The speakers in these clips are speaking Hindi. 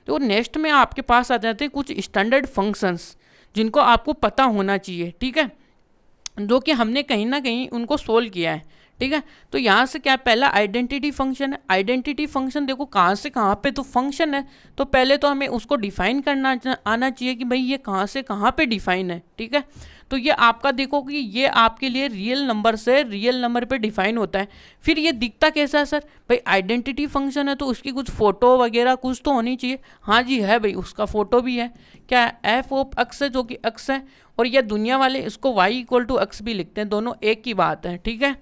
तो नेक्स्ट में आपके पास आ जाते हैं कुछ स्टैंडर्ड फंक्शंस जिनको आपको पता होना चाहिए, ठीक है, जो कि हमने कहीं ना कहीं उनको सोल्व किया है, ठीक है। तो यहाँ से क्या है, पहला आइडेंटिटी फंक्शन है। आइडेंटिटी फंक्शन देखो कहाँ से कहाँ पे तो फंक्शन है, तो पहले तो हमें उसको डिफाइन करना आना चाहिए कि भाई ये कहाँ से कहाँ पे डिफाइन है, ठीक है। तो ये आपका देखो कि ये आपके लिए रियल नंबर से रियल नंबर पे डिफाइन होता है। फिर ये दिखता कैसा है सर, भाई आइडेंटिटी फंक्शन है तो उसकी कुछ फोटो वगैरह कुछ तो होनी चाहिए। हाँ जी है भाई, उसका फोटो भी है, क्या है, एफ ऑफ एक्स है जो कि एक्स है, और ये दुनिया वाले इसको वाई इक्वल टू एक्स भी लिखते हैं, दोनों एक ही बात है, ठीक है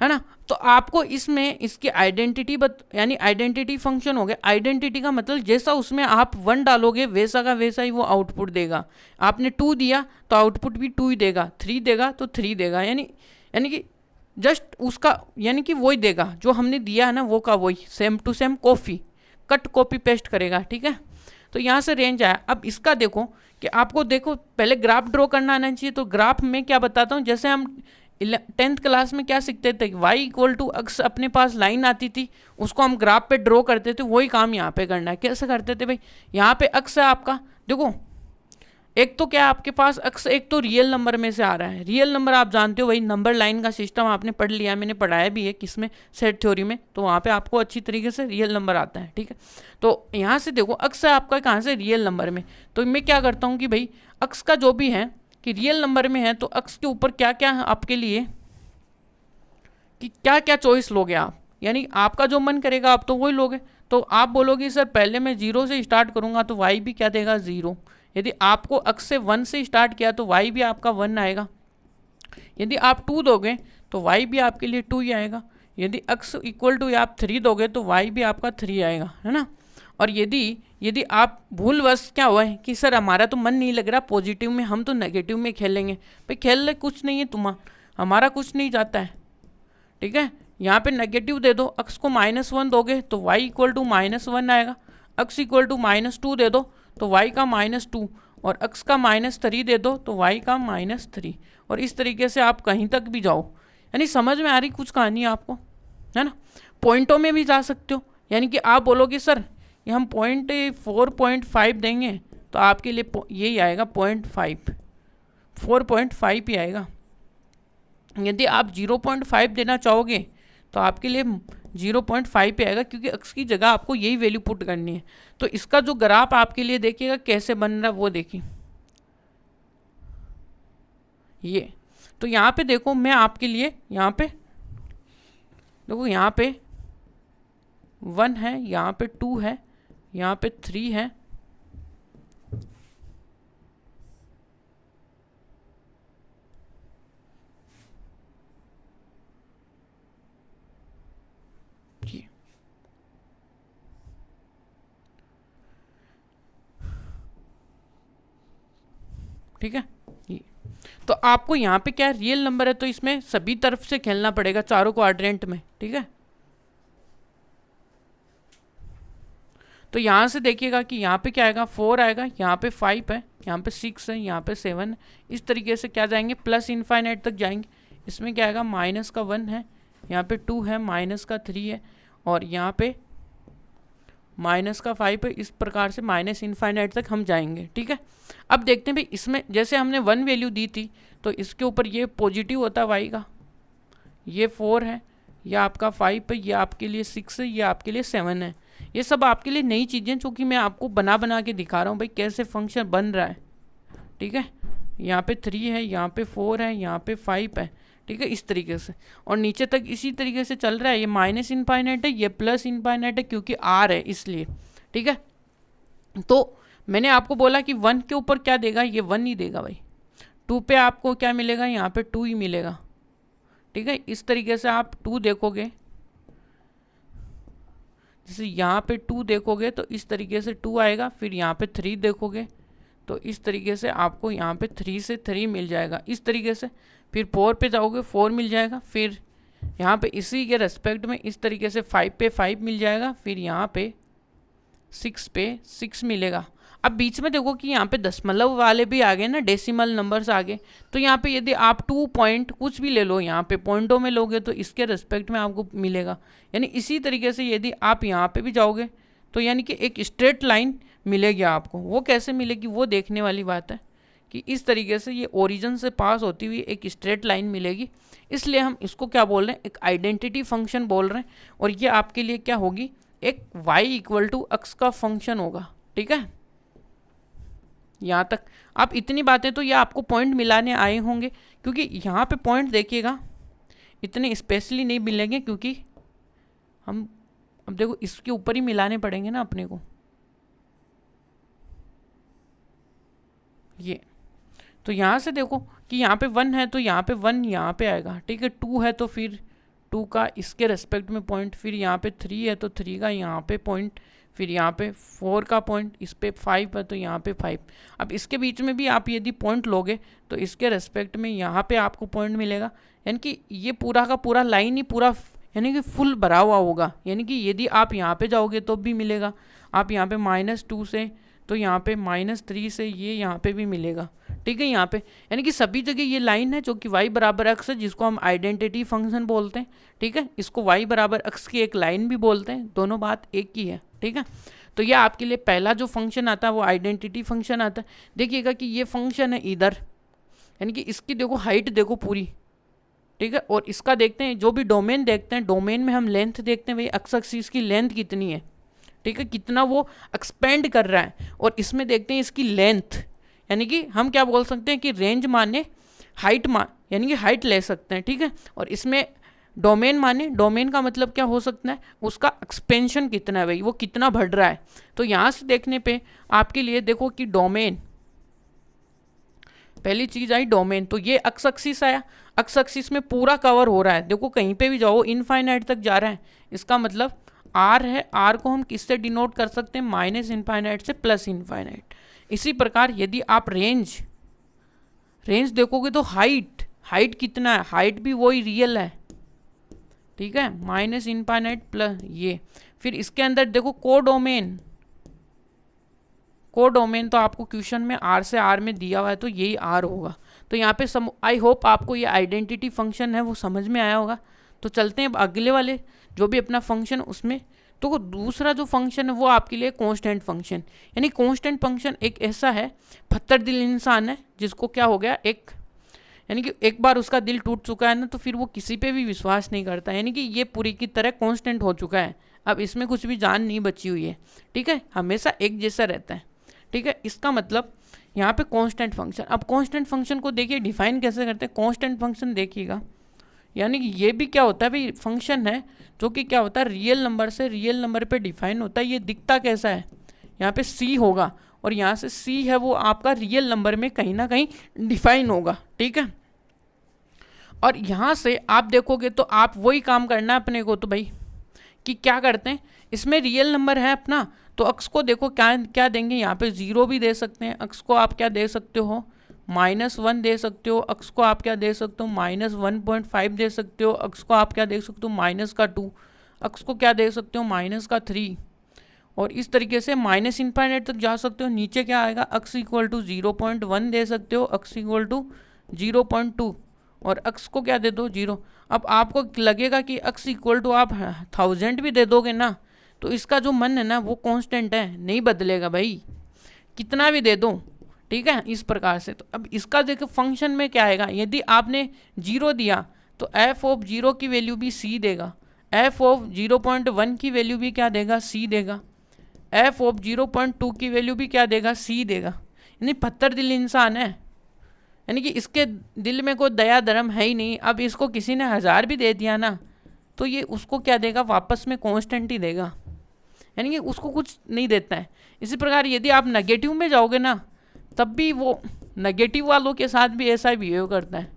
ना। तो आपको इसमें इसकी आइडेंटिटी यानी आइडेंटिटी फंक्शन हो गया। आइडेंटिटी का मतलब जैसा उसमें आप 1 डालोगे वैसा का वैसा ही वो आउटपुट देगा। आपने 2 दिया तो आउटपुट भी 2 ही देगा, 3 देगा तो 3 देगा, यानी कि जस्ट उसका यानी कि वही देगा जो हमने दिया है ना, वो का वही same to same cut copy paste करेगा, ठीक है। तो यहाँ से रेंज आया। अब इसका देखो कि आपको देखो पहले ग्राफ ड्रॉ करना आना चाहिए। तो ग्राफ में क्या बताता हूँ, जैसे हम 10th क्लास में क्या सीखते थे, y इक्वल टू एक्स अपने पास लाइन आती थी, उसको हम ग्राफ पे ड्रॉ करते थे, वही काम यहाँ पे करना है। कैसे करते थे भाई, यहाँ पे एक्स है आपका, देखो एक तो क्या आपके पास एक्स, एक तो रियल नंबर में से आ रहा है। रियल नंबर आप जानते हो भाई, नंबर लाइन का सिस्टम आपने पढ़ लिया, मैंने पढ़ाया भी है किसमें, सेट थ्योरी में, तो वहाँ पे आपको अच्छी तरीके से रियल नंबर आता है, ठीक है। तो यहाँ से देखो एक्स है आपका कहाँ से, रियल नंबर में। तो मैं क्या करता हूँ कि भाई एक्स का जो भी है कि रियल नंबर में है, तो एक्स के ऊपर क्या क्या है आपके लिए कि क्या क्या चॉइस लोगे आप, यानी आपका जो मन करेगा आप तो वही लोगे। तो आप बोलोगे सर पहले मैं 0 से स्टार्ट करूँगा तो वाई भी क्या देगा, 0। यदि आपको एक्स से 1 से स्टार्ट किया तो वाई भी आपका 1 आएगा। यदि आप 2 दोगे तो वाई भी आपके लिए 2 ही आएगा। यदि एक्स इक्वल टू आप 3 दोगे तो वाई भी आपका 3 आएगा, है ना। और यदि आप भूलवश क्या हुआ है कि सर हमारा तो मन नहीं लग रहा पॉजिटिव में, हम तो नेगेटिव में खेलेंगे, भाई खेल ले, कुछ नहीं है हमारा कुछ नहीं जाता है, ठीक है। यहाँ पे नेगेटिव दे दो, एक्स को -1 दोगे तो वाई इक्वल टू -1 आएगा। एक्स इक्वल टू -2 दे दो तो वाई का -2, और एक्स का -3 दे दो तो वाई का -3, और इस तरीके से आप कहीं तक भी जाओ। यानी समझ में आ रही कुछ कहानी आपको, है ना। पॉइंटों में भी जा सकते हो, यानी कि आप बोलोगे सर ये हम 4.5 देंगे तो आपके लिए यही आएगा 4.5 ही आएगा। यदि आप 0.5 देना चाहोगे तो आपके लिए 0.5 पे आएगा, क्योंकि एक्स की जगह आपको यही वैल्यू पुट करनी है। तो इसका जो ग्राफ आपके लिए देखिएगा कैसे बन रहा है वो देखिए, ये तो यहाँ पे देखो मैं आपके लिए यहाँ पे देखो, यहाँ पे 1 है, यहाँ पे 2 है, यहाँ पे 3 है, ठीक है। ये तो आपको यहाँ पे क्या रियल नंबर है तो इसमें सभी तरफ से खेलना पड़ेगा, चारों क्वाड्रेंट में, ठीक है। तो यहाँ से देखिएगा कि यहाँ पे क्या आएगा, 4 आएगा, यहाँ पे 5 है, यहाँ पे 6 है, यहाँ पे 7 है। इस तरीके से क्या जाएंगे, प्लस इनफाइनाइट तक जाएंगे। इसमें क्या आएगा, -1 है, यहाँ पे 2 है, -3 है, और यहाँ पे -5 है। इस प्रकार से -इनफाइनाइट तक हम जाएंगे, ठीक है। अब देखते हैं भाई इसमें जैसे हमने 1 वैल्यू दी थी तो इसके ऊपर ये पॉजिटिव होता है वाई का, ये 4 है, ये आपका 5 है, ये आपके लिए 6 है, ये आपके लिए 7 है। ये सब आपके लिए नई चीज़ें जो कि मैं आपको बना के दिखा रहा हूँ भाई कैसे फंक्शन बन रहा है, ठीक है। यहाँ पे 3 है, यहाँ पे 4 है, यहाँ पे 5 है, ठीक है, इस तरीके से। और नीचे तक इसी तरीके से चल रहा है, ये -इनफाइनाइट है, ये प्लस इनफाइनाइट है, क्योंकि आर है इसलिए, ठीक है। तो मैंने आपको बोला कि 1 के ऊपर क्या देगा, ये 1 ही देगा भाई। 2 पे आपको क्या मिलेगा, यहाँ पे 2 ही मिलेगा, ठीक है। इस तरीके से आप 2 देखोगे, जैसे यहाँ पे 2 देखोगे तो इस तरीके से 2 आएगा। फिर यहाँ पे 3 देखोगे तो इस तरीके से आपको यहाँ पे 3 से 3 मिल जाएगा, इस तरीके से। फिर 4 पे जाओगे 4 मिल जाएगा। फिर यहाँ पे इसी के रेस्पेक्ट में इस तरीके से 5 पे 5 मिल जाएगा। फिर यहाँ पे 6 पे 6 मिलेगा। अब बीच में देखो कि यहाँ पे दशमलव वाले भी आ गए ना, डेसिमल नंबर्स आ गए। तो यहाँ पे यदि आप 2 पॉइंट कुछ भी ले लो, यहाँ पे पॉइंटों में लोगे तो इसके रेस्पेक्ट में आपको मिलेगा। यानी इसी तरीके से यदि आप यहाँ पे भी जाओगे तो यानी कि एक स्ट्रेट लाइन मिलेगी आपको। वो कैसे मिलेगी वो देखने वाली बात है कि इस तरीके से ये ओरिजिन से पास होती हुई एक स्ट्रेट लाइन मिलेगी, इसलिए हम इसको क्या बोल रहे हैं, एक आइडेंटिटी फंक्शन बोल रहे हैं। और ये आपके लिए क्या होगी, एक y इक्वल टू x का फंक्शन होगा। ठीक है, यहाँ तक आप इतनी बातें तो ये आपको पॉइंट मिलाने आए होंगे, क्योंकि यहाँ पे पॉइंट देखिएगा इतने स्पेशली नहीं मिलेंगे, क्योंकि हम अब देखो इसके ऊपर ही मिलाने पड़ेंगे ना अपने को। ये तो यहाँ से देखो कि यहाँ पे 1 है तो यहाँ पे 1 यहाँ पे आएगा। ठीक है, 2 है तो फिर 2 का इसके रेस्पेक्ट में पॉइंट, फिर यहाँ पे 3 है तो 3 का यहाँ पे पॉइंट, फिर यहाँ पे 4 का पॉइंट, इस पे 5 है तो यहाँ पे 5। अब इसके बीच में भी आप यदि पॉइंट लोगे तो इसके रेस्पेक्ट में यहाँ पे आपको पॉइंट मिलेगा। यानी कि ये पूरा का पूरा लाइन ही पूरा यानी कि फुल भरा हुआ होगा। यानी कि यदि आप यहाँ पे जाओगे तो भी मिलेगा, आप यहाँ पे -2 से तो यहाँ पे -3 से ये यहाँ पे भी मिलेगा। ठीक है, यहाँ पे यानी कि सभी जगह ये लाइन है जो कि y बराबर x है, जिसको हम आइडेंटिटी फंक्शन बोलते हैं। ठीक है, इसको y बराबर x की एक लाइन भी बोलते हैं, दोनों बात एक ही है। ठीक है, तो ये आपके लिए पहला जो फंक्शन आता है वो आइडेंटिटी फंक्शन आता है। देखिएगा कि ये फंक्शन है इधर, यानी कि इसकी देखो हाइट देखो पूरी। ठीक है, और इसका देखते हैं जो भी डोमेन देखते हैं, डोमेन में हम लेंथ देखते हैं, भाई एक्स एक्सिस की लेंथ कितनी है। ठीक है, कितना वो एक्सपेंड कर रहा है, और इसमें देखते हैं इसकी लेंथ, यानी कि हम क्या बोल सकते हैं कि रेंज माने हाइट यानी कि हाइट ले सकते हैं। ठीक है, और इसमें डोमेन माने, डोमेन का मतलब क्या हो सकता है, उसका एक्सपेंशन कितना है, भाई वो कितना बढ़ रहा है। तो यहाँ से देखने पे आपके लिए देखो कि डोमेन, पहली चीज आई डोमेन, तो ये एक्स एक्सिस आया, एक्स एक्सिस में पूरा कवर हो रहा है। देखो कहीं पे भी जाओ इनफाइनाइट तक जा रहा है, इसका मतलब आर है। आर को हम किससे डिनोट कर सकते हैं, -इनफाइनाइट से +इनफाइनाइट। इसी प्रकार यदि आप रेंज देखोगे तो हाइट कितना है, हाइट भी वही रियल है। ठीक है, -इनफाइनाइट प्लस ये, फिर इसके अंदर देखो कोडोमेन तो आपको क्वेश्चन में आर से आर में दिया हुआ है, तो यही आर होगा। तो यहाँ पे आई होप आपको ये आइडेंटिटी फंक्शन है वो समझ में आया होगा। तो चलते हैं अगले वाले जो भी अपना फंक्शन उसमें। तो दूसरा जो फंक्शन है वो आपके लिए कांस्टेंट फंक्शन, यानी कांस्टेंट फंक्शन एक ऐसा है पत्थर दिल इंसान है जिसको क्या हो गया, यानी कि एक बार उसका दिल टूट चुका है ना, तो फिर वो किसी पे भी विश्वास नहीं करता, यानी कि ये पूरी की तरह कांस्टेंट हो चुका है। अब इसमें कुछ भी जान नहीं बची हुई है। ठीक है, हमेशा एक जैसा रहता है। ठीक है, इसका मतलब यहाँ पे कांस्टेंट फंक्शन। अब कांस्टेंट फंक्शन को देखिए डिफाइन कैसे करते हैं। कांस्टेंट फंक्शन देखिएगा, यानी कि ये भी क्या होता है भाई, फंक्शन है जो कि क्या होता है, रियल नंबर से रियल नंबर पे डिफाइन होता है। ये दिखता कैसा है, यहाँ पे c होगा, और यहाँ से c है वो आपका रियल नंबर में कहीं ना कहीं डिफाइन होगा। ठीक है, और यहाँ से आप देखोगे तो आप वही काम करना है अपने को। तो भाई कि क्या करते हैं, इसमें रियल नंबर है अपना, तो अक्स को देखो क्या देंगे, यहाँ पे 0 भी दे सकते हैं, अक्स को आप क्या दे सकते हो, -1 दे सकते हो, अक्स को आप क्या दे सकते हो, -1.5 दे सकते हो, अक्स को आप क्या दे सकते हो, -2, अक्स को क्या दे सकते हो, -3, और इस तरीके से -इनफाइनाइट तक जा सकते हो। नीचे क्या आएगा, अक्स इक्वल टू 0.1 दे सकते हो, अक्स इक्वल टू 0.2, और अक्स को क्या दे दो 0। अब आपको लगेगा कि अक्स इक्वल टू आप 1000 भी दे दोगे ना, तो इसका जो मन है ना वो कांस्टेंट है, नहीं बदलेगा भाई, कितना भी दे दो। ठीक है, इस प्रकार से। तो अब इसका देखो फंक्शन में क्या आएगा, यदि आपने 0 दिया तो f(0) की वैल्यू भी c देगा, f(0.1) की वैल्यू भी क्या देगा, c देगा, f(0.2) की वैल्यू भी क्या देगा, c देगा। यानी पत्थर दिल इंसान है, यानी कि इसके दिल में कोई दया धर्म है ही नहीं। अब इसको किसी ने 1000 भी दे दिया ना, तो ये उसको क्या देगा, वापस में कांस्टेंट ही देगा, यानी कि उसको कुछ नहीं देता है। इसी प्रकार यदि आप नेगेटिव में जाओगे ना, तब भी वो नेगेटिव वालों के साथ भी ऐसा बिहेव करता है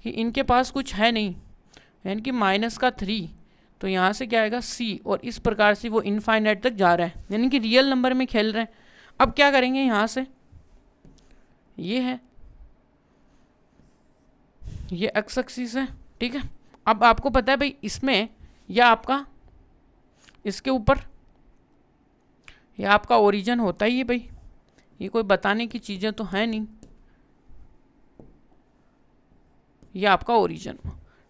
कि इनके पास कुछ है नहीं, यानी कि -3, तो यहाँ से क्या आएगा c, और इस प्रकार से वो इनफाइनाइट तक जा रहा है, यानी कि रियल नंबर में खेल रहे हैं। अब क्या करेंगे, यहाँ से ये है, ये एक्स एक्सिस है। ठीक है, अब आपको पता है भाई इसमें यह आपका इसके ऊपर यह आपका ओरिजिन होता ही है भाई, ये कोई बताने की चीज़ें तो है नहीं, ये आपका ओरिजिन।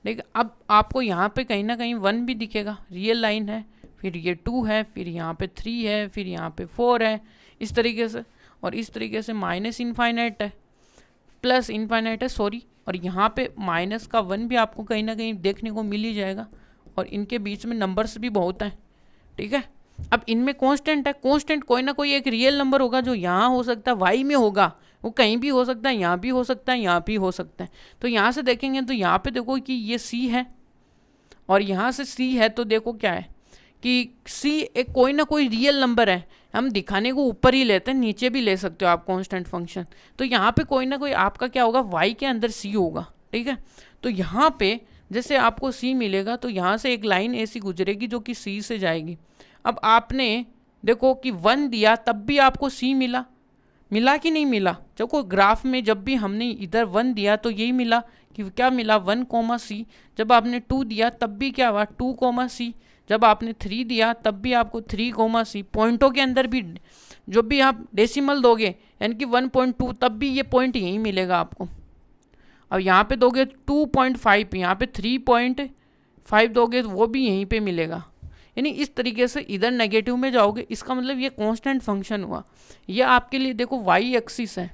ठीक है। अब आपको यहाँ पे कहीं ना कहीं 1 भी दिखेगा, रियल लाइन है, फिर ये 2 है, फिर यहाँ पे 3 है, फिर यहाँ पे 4 है, इस तरीके से। और इस तरीके से माइनस इनफाइनाइट है, प्लस इनफाइनाइट है, सॉरी, और यहाँ पे माइनस का 1 भी आपको कहीं ना कहीं देखने को मिल ही जाएगा। और इनके बीच में नंबर्स भी बहुत हैं, ठीक है। अब इनमें कांस्टेंट है, कांस्टेंट कोई ना कोई एक रियल नंबर होगा जो यहाँ हो सकता है, वाई में होगा, वो कहीं भी हो सकता है, यहाँ भी हो सकता है, यहाँ भी हो सकता है। तो यहाँ से देखेंगे तो यहाँ पे देखो कि ये सी है और यहाँ से सी है, तो देखो क्या है कि सी एक कोई ना कोई रियल नंबर है। हम दिखाने को ऊपर ही लेते हैं, नीचे भी ले सकते हो आप कांस्टेंट फंक्शन। तो यहाँ पे कोई ना कोई आपका क्या होगा, वाई के अंदर सी होगा, ठीक है। तो यहाँ पे जैसे आपको सी मिलेगा तो यहाँ से एक लाइन ऐसी गुजरेगी जो कि सी से जाएगी। अब आपने देखो कि 1 दिया तब भी आपको सी मिला, मिला कि नहीं मिला? जब कोई ग्राफ में जब भी हमने इधर 1 दिया तो यही मिला कि क्या मिला, 1, सी। जब आपने 2 दिया तब भी क्या हुआ, 2, सी। जब आपने 3 दिया तब भी आपको 3, सी। पॉइंटों के अंदर भी जब भी आप डेसिमल दोगे यानी कि 1.2 तब भी ये पॉइंट यहीं मिलेगा आपको। अब यहाँ पे दोगे 2.5, यहाँ पे 3.5 दोगे तो वो भी यहीं पे मिलेगा। यानी इस तरीके से इधर नेगेटिव में जाओगे, इसका मतलब ये कांस्टेंट फंक्शन हुआ। ये आपके लिए देखो वाई एक्सिस है,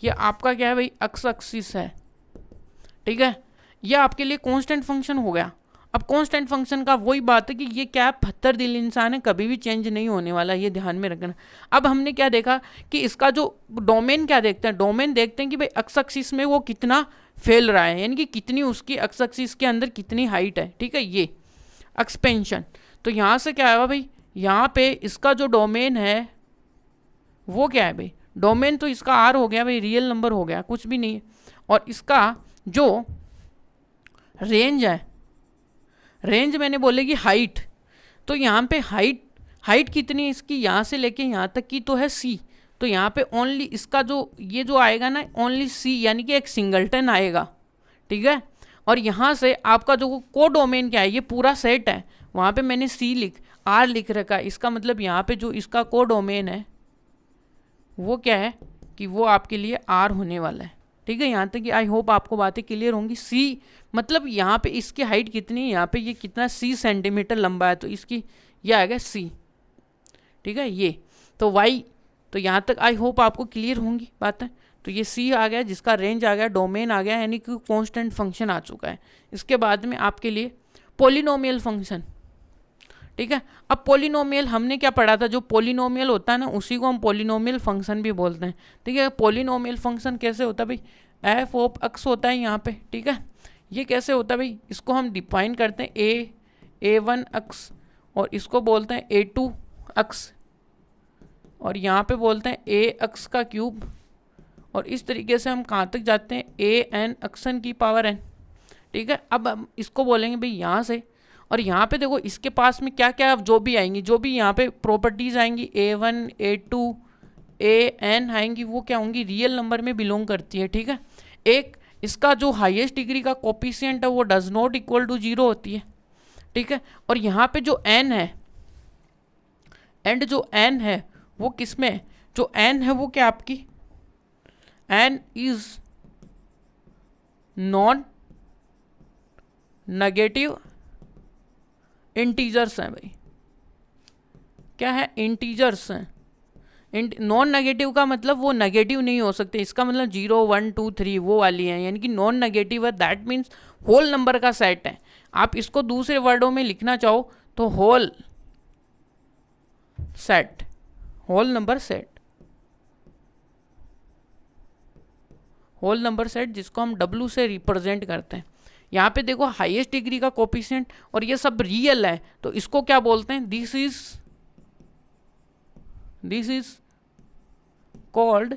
ये आपका क्या है भाई, एक्स एक्सिस है, ठीक है। ये आपके लिए कांस्टेंट फंक्शन हो गया। अब कांस्टेंट फंक्शन का वही बात है कि ये क्या, 72 दिल इंसान है, कभी भी चेंज नहीं होने वाला, ये ध्यान में रखना। अब हमने क्या देखा कि इसका जो डोमेन क्या देखते हैं, डोमेन देखते हैं कि भाई एक्स एक्सिस में वो कितना फैल रहा है, यानी कि कितनी उसकी एक्स एक्सिस के अंदर कितनी हाइट है, ठीक है, ये एक्सपेंशन। तो यहाँ से क्या है भाई, यहाँ पे इसका जो डोमेन है वो क्या है भाई, डोमेन तो इसका आर हो गया भाई, रियल नंबर हो गया, कुछ भी नहीं है। और इसका जो रेंज है, रेंज मैंने बोलेगी हाइट, तो यहाँ पे हाइट कितनी है इसकी, यहाँ से लेके यहाँ तक की तो है सी। तो यहाँ पे ओनली इसका जो ये जो आएगा ना, ओनली सी, यानी कि एक सिंगलटन आएगा, ठीक है। और यहाँ से आपका जो कोडोमेन क्या है, ये पूरा सेट है, वहाँ पे मैंने सी आर लिख रखा है। इसका मतलब यहाँ पे जो इसका कोडोमेन है वो क्या है कि वो आपके लिए आर होने वाला है, ठीक है। यहाँ तक कि आई होप आपको बातें क्लियर होंगी। सी मतलब यहाँ पे इसकी हाइट कितनी है, यहाँ पे ये कितना सी सेंटीमीटर लंबा है, तो इसकी ये आएगा सी, ठीक है। ये तो वाई, तो यहाँ तक आई होप आपको क्लियर होंगी बातें। तो ये सी आ गया, जिसका रेंज आ गया, डोमेन आ गया, यानी कि कांस्टेंट फंक्शन आ चुका है। इसके बाद में आपके लिए पॉलिनोमियल फंक्शन, ठीक है। अब पॉलिनोमियल हमने क्या पढ़ा था, जो पॉलिनोमियल होता है ना उसी को हम पॉलिनोमियल फंक्शन भी बोलते हैं, ठीक है। पॉलिनोमियल फंक्शन कैसे होता है भाई, एफ ऑफ एक्स होता है यहाँ पे, ठीक है। ये कैसे होता है भाई, इसको हम डिफाइन करते हैं a1 एक्स, और इसको बोलते हैं a2 एक्स, और यहाँ पे बोलते हैं a एक्स का क्यूब, और इस तरीके से हम कहाँ तक जाते हैं, an एक्सन की पावर n, ठीक है। अब हम इसको बोलेंगे भाई यहाँ से, और यहाँ पे देखो इसके पास में क्या क्या जो भी आएंगी, जो भी यहाँ पे प्रॉपर्टीज़ आएंगी, a1 a2 an आएंगी, वो क्या होंगी, रियल नंबर में बिलोंग करती है, ठीक है। एक इसका जो हाईएस्ट डिग्री का कोफिशिएंट है वो डज नॉट इक्वल टू 0 होती है, ठीक है। और यहाँ पे जो n है, एंड जो n है वो किस में, जो n है वो क्या आपकी, n is non negative integers हैं भाई, क्या है, इंटीजर्स हैं। नॉन नेगेटिव का मतलब वो नेगेटिव नहीं हो सकते, इसका मतलब 0 1 2 3 वो वाली है, यानी कि नॉन नेगेटिव है, दैट मीन्स होल नंबर का सेट है। आप इसको दूसरे वर्डों में लिखना चाहो तो whole set, whole number set, whole number set, जिसको हम W से रिप्रेजेंट करते हैं। यहाँ पे देखो हाईएस्ट डिग्री का कोफिशिएंट और ये सब रियल है, तो इसको क्या बोलते हैं, this is called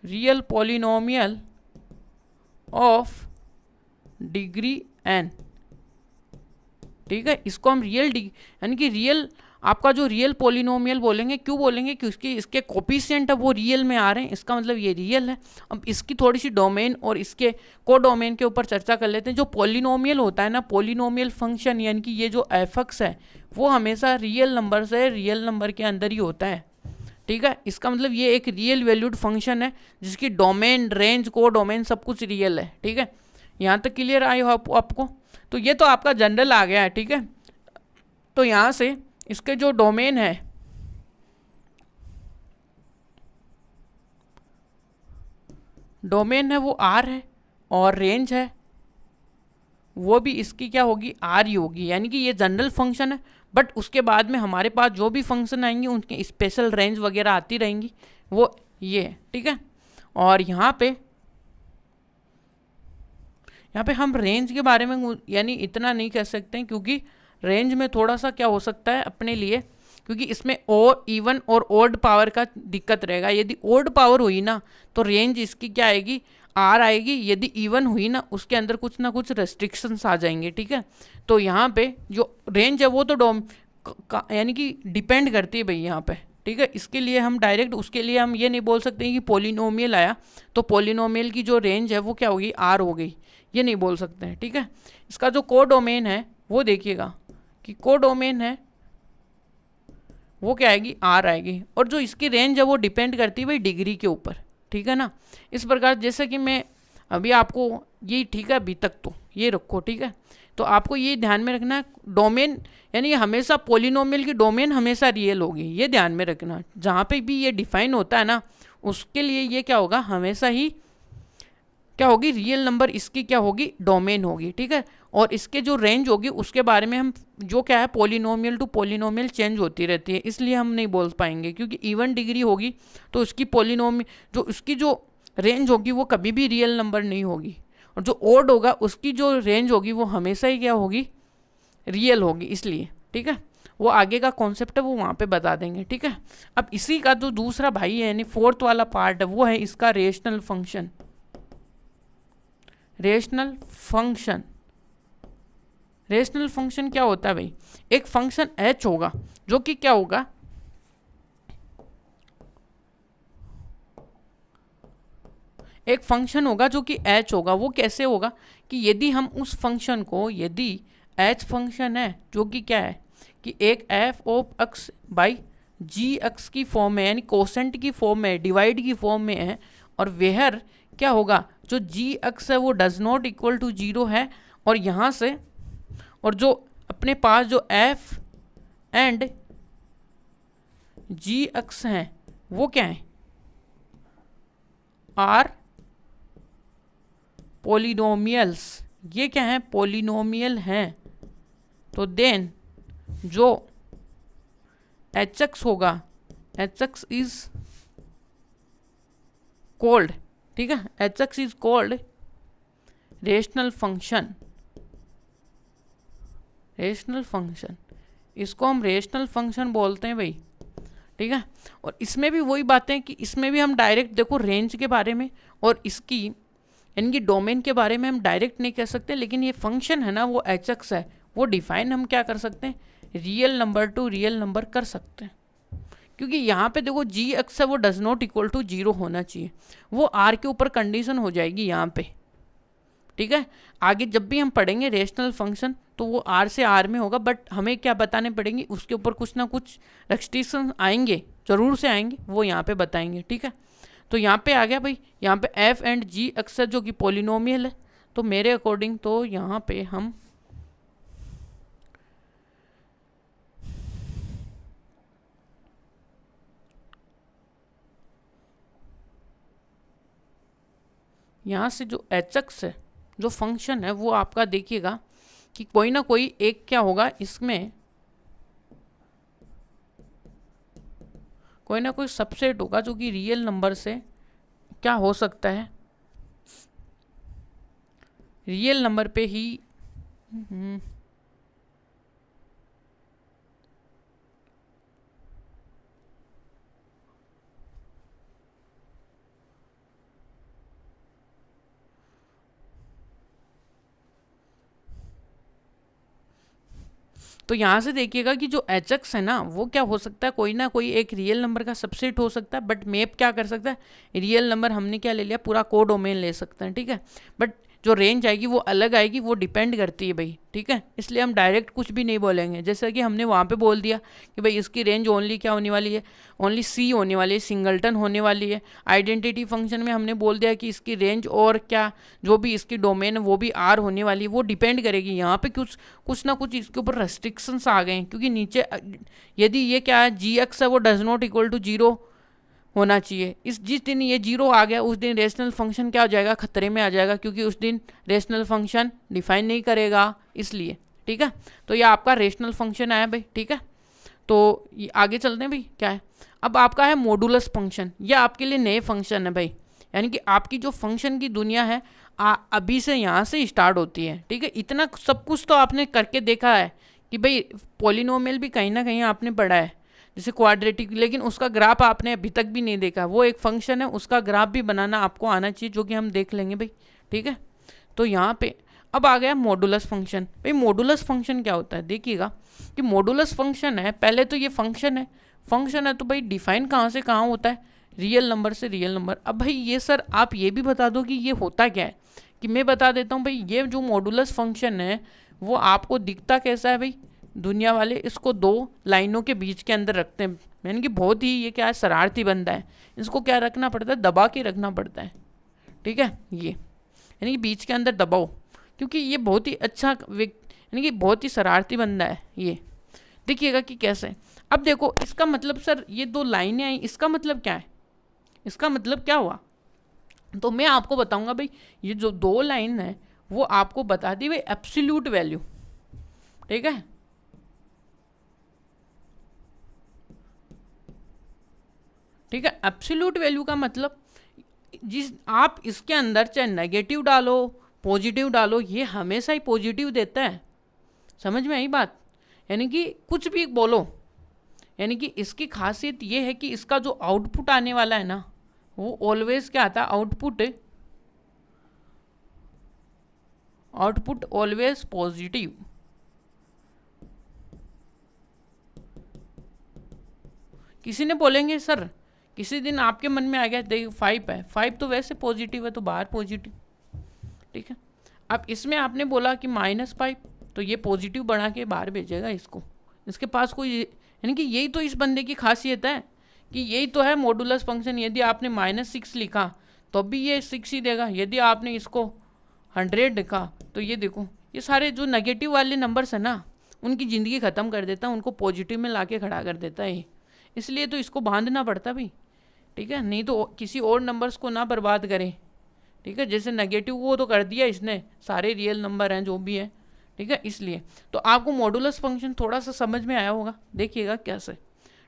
real polynomial of degree n, ठीक है। इसको हम रियल यानी कि रियल, आपका जो रियल पॉलिनोमियल बोलेंगे, क्यों बोलेंगे, क्योंकि इसके कोफिशिएंट है वो रियल में आ रहे हैं, इसका मतलब ये रियल है। अब इसकी थोड़ी सी डोमेन और इसके कोडोमेन के ऊपर चर्चा कर लेते हैं। जो पॉलिनोमियल होता है ना, पॉलिनोमियल फंक्शन, यानी कि ये जो एफ एक्स है वो हमेशा रियल नंबर से रियल नंबर के अंदर ही होता है, ठीक है। इसका मतलब ये एक रियल वैल्यूड फंक्शन है जिसकी डोमेन, रेंज, को डोमेन सब कुछ रियल है। ठीक है, यहाँ तक क्लियर आई हो आपको। तो ये तो आपका जनरल आ गया है। ठीक है, तो यहाँ से इसके जो डोमेन है, डोमेन है वो आर है और रेंज है वो भी इसकी क्या होगी, आर ही होगी। यानी कि ये जनरल फंक्शन है, बट उसके बाद में हमारे पास जो भी फंक्शन आएंगे उनके स्पेशल रेंज वगैरह आती रहेंगी, वो ये है। ठीक है, और यहाँ पे हम रेंज के बारे में यानी इतना नहीं कह सकते हैं, क्योंकि रेंज में थोड़ा सा क्या हो सकता है अपने लिए, क्योंकि इसमें और इवन और ओड पावर का दिक्कत रहेगा। यदि ओड पावर हुई ना तो रेंज इसकी क्या आएगी, आर आएगी। यदि इवन हुई ना उसके अंदर कुछ ना कुछ रेस्ट्रिक्शंस आ जाएंगे। ठीक है, तो यहाँ पे जो रेंज है वो तो यानी कि डिपेंड करती है भाई यहाँ पे। ठीक है, इसके लिए हम डायरेक्ट उसके लिए हम ये नहीं बोल सकते हैं कि पॉलिनोमियल आया तो पॉलिनोमियल की जो रेंज है वो क्या होगी, आर हो गई, ये नहीं बोल सकते हैं। ठीक है, इसका जो कोडोमेन है वो देखिएगा कि कोडोमेन है वो क्या आएगी, आर आएगी, और जो इसकी रेंज है वो डिपेंड करती है भाई डिग्री के ऊपर। ठीक है ना, इस प्रकार जैसे कि मैं अभी आपको ये, ठीक है, अभी तक तो ये रखो। ठीक है, तो आपको ये ध्यान में रखना है डोमेन यानी हमेशा पॉलिनोमियल की डोमेन हमेशा रियल होगी, ये ध्यान में रखना। जहाँ पे भी ये डिफाइन होता है ना उसके लिए ये क्या होगा, हमेशा ही क्या होगी, रियल नंबर इसकी क्या होगी, डोमेन होगी। ठीक है, और इसके जो रेंज होगी उसके बारे में हम जो क्या है पॉलिनोमियल टू पॉलिनोमियल चेंज होती रहती है, इसलिए हम नहीं बोल पाएंगे। क्योंकि इवन डिग्री होगी तो उसकी पॉलिनोमियल जो उसकी जो रेंज होगी वो कभी भी रियल नंबर नहीं होगी, और जो ओड होगा उसकी जो रेंज होगी वो हमेशा ही क्या होगी, रियल होगी। इसलिए ठीक है, वो आगे का कॉन्सेप्ट है वो वहाँ पे बता देंगे। ठीक है, अब इसी का जो दूसरा भाई है यानी फोर्थ वाला पार्ट है वो है इसका rational function. Rational function, rational function क्या होता है भाई, एक फंक्शन h होगा जो कि क्या होगा, एक फंक्शन होगा जो कि h होगा। वो कैसे होगा कि यदि हम उस फंक्शन को, यदि h फंक्शन है जो कि क्या है कि एक f of x by G X की फॉर्म में यानी कोसेंट की फॉर्म में, डिवाइड की फॉर्म में है, और वेहर क्या होगा, जो जी एक्स है वो does not equal to zero है, और यहाँ से और जो अपने पास जो f एंड जी एक्स हैं वो क्या है, आर पॉलिनोमियल्स, ये क्या है, पॉलिनोमियल हैं। तो देन जो एच एक्स होगा, एच एक्स इज कॉल्ड, ठीक है, H x is called rational function. Rational function, इसको हम रेशनल फंक्शन बोलते हैं भाई। ठीक है, और इसमें भी वही बातें कि इसमें भी हम डायरेक्ट देखो रेंज के बारे में और इसकी यानी कि डोमेन के बारे में हम डायरेक्ट नहीं कह सकते, लेकिन ये फंक्शन है ना वो एच एक्स है, वो डिफाइन हम क्या कर सकते हैं, real number two real number कर सकते हैं। क्योंकि यहाँ पे देखो जी एक्स है वो does not equal to zero होना चाहिए, वो आर के ऊपर कंडीशन हो जाएगी यहाँ पे। ठीक है, आगे जब भी हम पढ़ेंगे रेशनल फंक्शन तो वो आर से आर में होगा, बट हमें क्या बताने पड़ेंगे, उसके ऊपर कुछ ना कुछ रेस्ट्रिक्शन आएंगे, जरूर से आएंगे, वो यहाँ पे बताएंगे। ठीक है, तो यहाँ पे आ गया भाई, यहाँ पे एफ एंड जी एक्स है जो कि पॉलिनोमियल है, तो मेरे अकॉर्डिंग तो यहाँ पे हम यहाँ से जो एच एक्स है जो फंक्शन है वो आपका देखिएगा कि कोई ना कोई एक क्या होगा, इसमें कोई ना कोई सबसेट होगा जो कि रियल नंबर से क्या हो सकता है, रियल नंबर पे ही तो यहाँ से देखिएगा कि जो एच एक्स है ना वो क्या हो सकता है, कोई ना कोई एक रियल नंबर का सबसेट हो सकता है, बट मैप क्या कर सकता है, रियल नंबर हमने क्या ले लिया, पूरा कोडोमेन ले सकते हैं। ठीक है, बट जो रेंज आएगी वो अलग आएगी, वो डिपेंड करती है भाई, ठीक है। इसलिए हम डायरेक्ट कुछ भी नहीं बोलेंगे, जैसा कि हमने वहाँ पे बोल दिया कि भाई इसकी रेंज ओनली क्या होने वाली है, ओनली सी होने वाली है, सिंगलटन होने वाली है। आइडेंटिटी फंक्शन में हमने बोल दिया कि इसकी रेंज और क्या जो भी इसकी डोमेन है वो भी आर होने वाली है, वो डिपेंड करेगी। यहाँ पे कुछ ना कुछ इसके ऊपर रेस्ट्रिक्शंस आ गए हैं, क्योंकि नीचे यदि ये क्या है जी एक्स है वो डज नॉट इक्वल टू 0 होना चाहिए। जिस दिन ये 0 आ गया उस दिन रेशनल फंक्शन क्या हो जाएगा, खतरे में आ जाएगा, क्योंकि उस दिन रेशनल फंक्शन डिफाइन नहीं करेगा, इसलिए, ठीक है। तो ये आपका रेशनल फंक्शन आया भाई, ठीक है। तो ये आगे चलते हैं भाई, क्या है अब आपका है मॉडुलस फंक्शन। ये आपके लिए नए फंक्शन है भाई, यानी कि आपकी जो फंक्शन की दुनिया है अभी से यहाँ से स्टार्ट होती है, ठीक है। इतना सब कुछ तो आपने करके देखा है कि भाई पॉलिनोमियल भी कहीं ना कहीं आपने पढ़ा है, जैसे क्वाड्रेटिक, लेकिन उसका ग्राफ आपने अभी तक भी नहीं देखा। वो एक फंक्शन है, उसका ग्राफ भी बनाना आपको आना चाहिए, जो कि हम देख लेंगे भाई, ठीक है। तो यहाँ पे अब आ गया मॉडुलस फंक्शन। भाई मॉडुलस फंक्शन क्या होता है, देखिएगा कि मॉडुलस फंक्शन है, पहले तो ये फंक्शन है तो भाई डिफाइन कहाँ से कहाँ होता है, रियल नंबर से रियल नंबर। अब भाई ये सर आप ये भी बता दो कि ये होता क्या है, कि मैं बता देता हूँ भाई। ये जो मॉडुलस फंक्शन है वो आपको दिखता कैसा है भाई, दुनिया वाले इसको 2 लाइनों के बीच के अंदर रखते हैं, यानी कि बहुत ही ये क्या है शरारती बंदा है, इसको क्या रखना पड़ता है, दबा के रखना पड़ता है, ठीक है। ये यानी कि बीच के अंदर दबाओ, क्योंकि ये बहुत ही अच्छा यानी कि बहुत ही शरारती बंदा है ये। देखिएगा कि कैसे, अब देखो इसका मतलब सर ये 2 लाइनें आई, इसका मतलब क्या है, इसका मतलब क्या हुआ, तो मैं आपको बताऊंगा भाई। ये जो 2 लाइन है वो आपको बता दी भाई एब्सोल्यूट वैल्यू, ठीक है। ठीक है, एब्सोल्यूट वैल्यू का मतलब जिस आप इसके अंदर चाहे नेगेटिव डालो पॉजिटिव डालो, ये हमेशा ही पॉजिटिव देता है, समझ में आई बात। यानी कि कुछ भी बोलो, यानी कि इसकी खासियत ये है कि इसका जो आउटपुट आने वाला है ना वो ऑलवेज क्या आता है, आउटपुट ऑलवेज पॉजिटिव। किसी ने बोलेंगे सर, किसी दिन आपके मन में आ गया देखिए 5 है, 5 तो वैसे पॉजिटिव है तो बाहर पॉजिटिव, ठीक है। अब इसमें आपने बोला कि -5, तो ये पॉजिटिव बना के बाहर भेजेगा इसको, इसके पास कोई, यानी कि यही तो इस बंदे की खासियत है कि यही तो है मॉडुलस फंक्शन। यदि आपने -6 लिखा तो भी ये 6 ही देगा, यदि आपने इसको 100 लिखा तो ये देखो ये सारे जो नेगेटिव वाले नंबर्स है ना उनकी ज़िंदगी ख़त्म कर देता है, उनको पॉजिटिव में ला के खड़ा कर देता है। इसलिए तो इसको बांधना पड़ता भाई, ठीक है, नहीं तो किसी और नंबर्स को ना बर्बाद करें, ठीक है। जैसे नेगेटिव वो तो कर दिया इसने, सारे रियल नंबर हैं जो भी है, ठीक है। इसलिए तो आपको मॉडुलस फंक्शन थोड़ा सा समझ में आया होगा, देखिएगा कैसे,